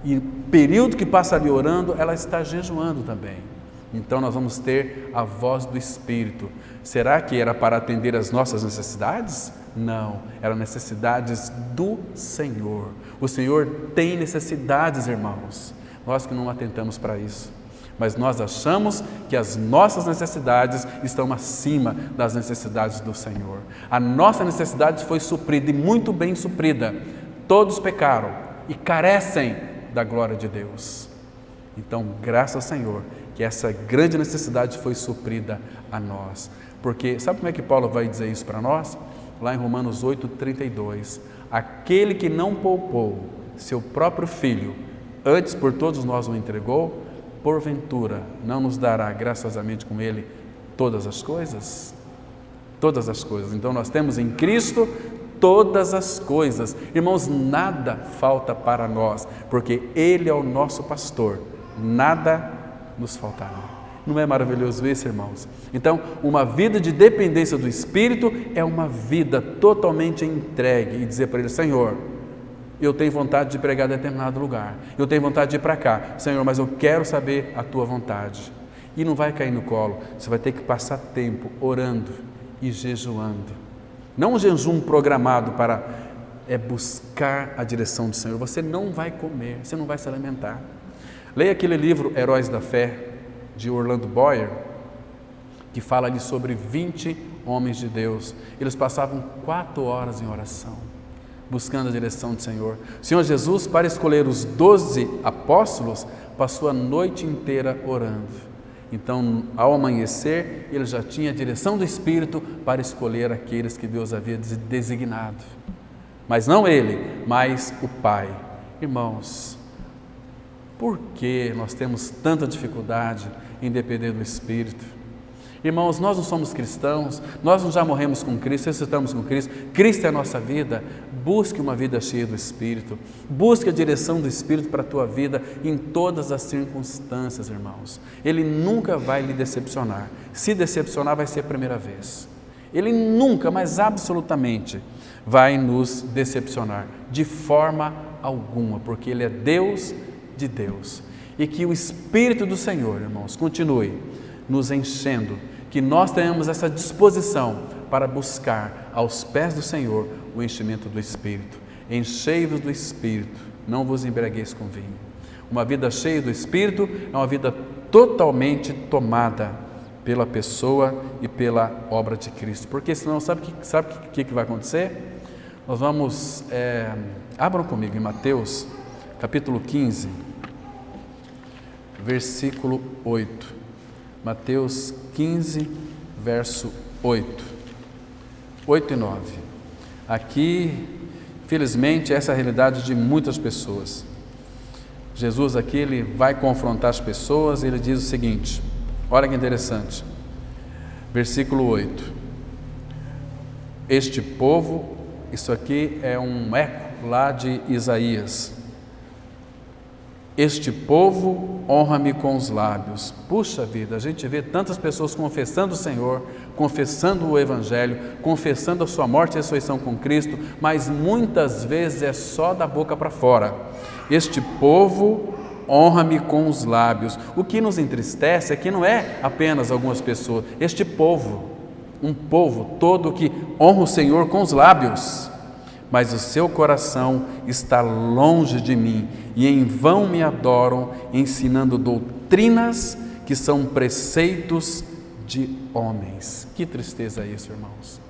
E no período que passa ali orando, ela está jejuando também. Então nós vamos ter a voz do Espírito. Será que era para atender as nossas necessidades? Não, eram necessidades do Senhor. O Senhor tem necessidades, irmãos. Nós que não atentamos para isso. Mas nós achamos que as nossas necessidades estão acima das necessidades do Senhor. A nossa necessidade foi suprida e muito bem suprida. Todos pecaram e carecem da glória de Deus. Então, graças ao Senhor, que essa grande necessidade foi suprida a nós. Porque, sabe como é que Paulo vai dizer isso para nós? Lá em Romanos 8,32. Aquele que não poupou seu próprio Filho, antes por todos nós o entregou, porventura não nos dará graciosamente com Ele todas as coisas? Todas as coisas. Então nós temos em Cristo todas as coisas. Irmãos, nada falta para nós, porque Ele é o nosso pastor. Nada nos faltará. Não é maravilhoso isso, irmãos? Então, uma vida de dependência do Espírito é uma vida totalmente entregue e dizer para Ele: Senhor, eu tenho vontade de pregar em determinado lugar, eu tenho vontade de ir para cá, Senhor, mas eu quero saber a Tua vontade. E não vai cair no colo, você vai ter que passar tempo orando e jejuando. Não um jejum programado para buscar a direção do Senhor. Você não vai comer, você não vai se alimentar. Leia aquele livro Heróis da Fé, de Orlando Boyer, que fala ali sobre 20 homens de Deus. Eles passavam 4 horas em oração, buscando a direção do Senhor. O Senhor Jesus, para escolher os 12 apóstolos, passou a noite inteira orando. Então, ao amanhecer, ele já tinha a direção do Espírito para escolher aqueles que Deus havia designado. Mas não ele, mas o Pai. Irmãos, por que nós temos tanta dificuldade em depender do Espírito? Irmãos, nós não somos cristãos, nós não já morremos com Cristo, ressuscitamos com Cristo, Cristo é a nossa vida. Busque uma vida cheia do Espírito, busque a direção do Espírito para a tua vida em todas as circunstâncias, irmãos. Ele nunca vai lhe decepcionar. Se decepcionar, vai ser a primeira vez. Ele nunca, mas absolutamente, vai nos decepcionar, de forma alguma, porque Ele é Deus de Deus. E que o Espírito do Senhor, irmãos, continue nos enchendo, que nós tenhamos essa disposição para buscar aos pés do Senhor o enchimento do Espírito. Enchei-vos do Espírito, não vos embriagueis com vinho. Uma vida cheia do Espírito é uma vida totalmente tomada pela pessoa e pela obra de Cristo, porque senão sabe o que vai acontecer? Nós vamos, abram comigo em Mateus capítulo 15, versículo 8. Mateus 15, verso 8. 8 e 9. Aqui, felizmente, essa é a realidade de muitas pessoas. Jesus aqui, ele vai confrontar as pessoas e ele diz o seguinte, olha que interessante, versículo 8. Este povo, isso aqui é um eco lá de Isaías. Este povo honra-me com os lábios. Puxa vida, a gente vê tantas pessoas confessando o Senhor, confessando o Evangelho, confessando a sua morte e ressurreição com Cristo, mas muitas vezes é só da boca para fora. Este povo honra-me com os lábios. O que nos entristece é que não é apenas algumas pessoas, este povo, um povo todo que honra o Senhor com os lábios, mas o seu coração está longe de mim, e em vão me adoram, ensinando doutrinas que são preceitos de homens. Que tristeza isso, irmãos.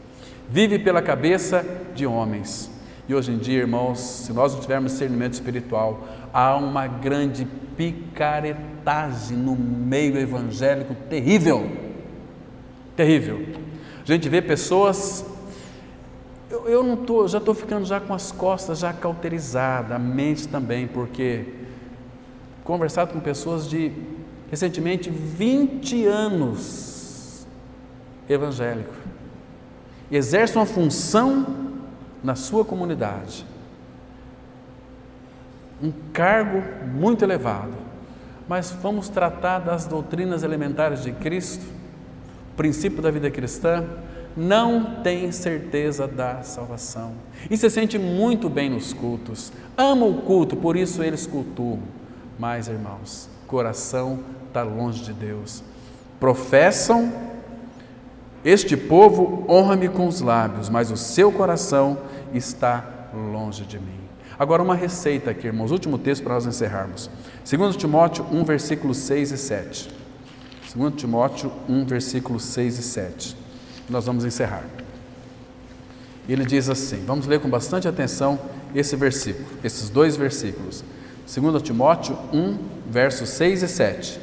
Vive pela cabeça de homens, E hoje em dia, irmãos, se nós não tivermos discernimento espiritual, há uma grande picaretagem no meio evangélico terrível. Terrível. A gente vê pessoas, já estou ficando já com as costas já cauterizadas, a mente também, porque conversado com pessoas de recentemente 20 anos evangélico, exerce uma função na sua comunidade, um cargo muito elevado, mas vamos tratar das doutrinas elementares de Cristo, o princípio da vida cristã, não tem certeza da salvação e se sente muito bem nos cultos, ama o culto, por isso eles cultuam, mas irmãos, coração está longe de Deus, professam: este povo honra-me com os lábios, mas o seu coração está longe de mim. Agora uma receita aqui, irmãos, último texto para nós encerrarmos. 2 Timóteo 1, versículos 6 e 7. 2 Timóteo 1, versículos 6 e 7. Nós vamos encerrar. Ele diz assim, vamos ler com bastante atenção esse versículo, esses dois versículos. 2 Timóteo 1, versos 6 e 7.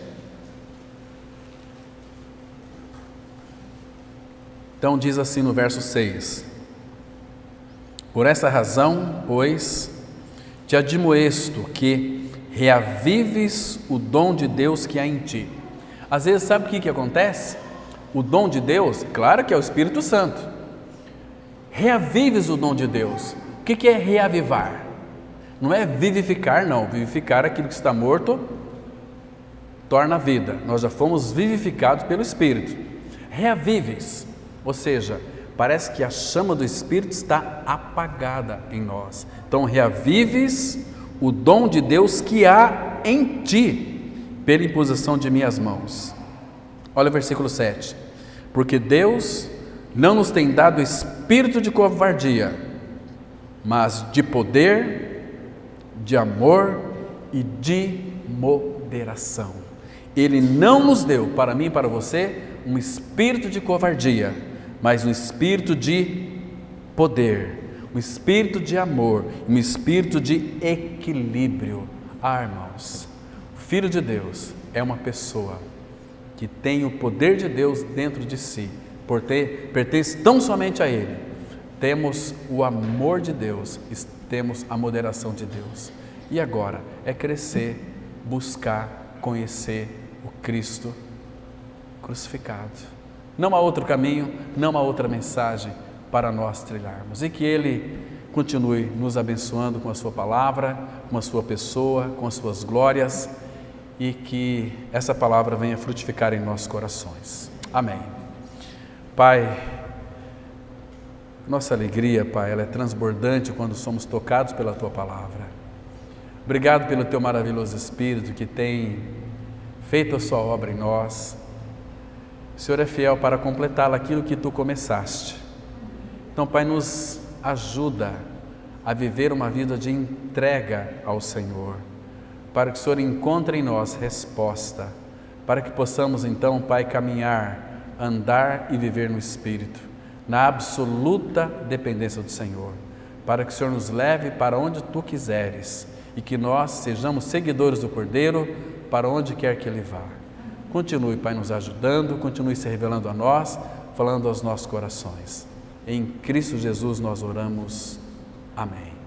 Então diz assim no verso 6: por essa razão, pois, te admoesto que reavives o dom de Deus que há em ti. Às vezes, sabe o que acontece? O dom de Deus, claro que é o Espírito Santo. Reavives o dom de Deus. O que é reavivar? Não é vivificar, não. Vivificar aquilo que está morto, torna vida. Nós já fomos vivificados pelo Espírito. Reavives, ou seja, parece que a chama do Espírito está apagada em nós. Então, reavives o dom de Deus que há em ti, pela imposição de minhas mãos. Olha o versículo 7. Porque Deus não nos tem dado espírito de covardia, mas de poder, de amor e de moderação. Ele não nos deu, para mim e para você, um espírito de covardia, mas um espírito de poder, um espírito de amor, um espírito de equilíbrio. Irmãos, o Filho de Deus é uma pessoa que tem o poder de Deus dentro de si, pertence tão somente a Ele. Temos o amor de Deus, temos a moderação de Deus. E agora é crescer, buscar, conhecer o Cristo crucificado. Não há outro caminho, não há outra mensagem para nós trilharmos. E que Ele continue nos abençoando com a sua palavra, com a sua pessoa, com as suas glórias, e que essa palavra venha frutificar em nossos corações. Amém. Pai, nossa alegria, Pai, ela é transbordante quando somos tocados pela Tua palavra. Obrigado pelo Teu maravilhoso Espírito que tem feito a Sua obra em nós. O Senhor é fiel para completar aquilo que Tu começaste. Então, Pai, nos ajuda a viver uma vida de entrega ao Senhor, para que o Senhor encontre em nós resposta, para que possamos então, Pai, caminhar, andar e viver no Espírito, na absoluta dependência do Senhor, para que o Senhor nos leve para onde Tu quiseres e que nós sejamos seguidores do Cordeiro para onde quer que Ele vá. Continue, Pai, nos ajudando, continue se revelando a nós, falando aos nossos corações. Em Cristo Jesus nós oramos. Amém.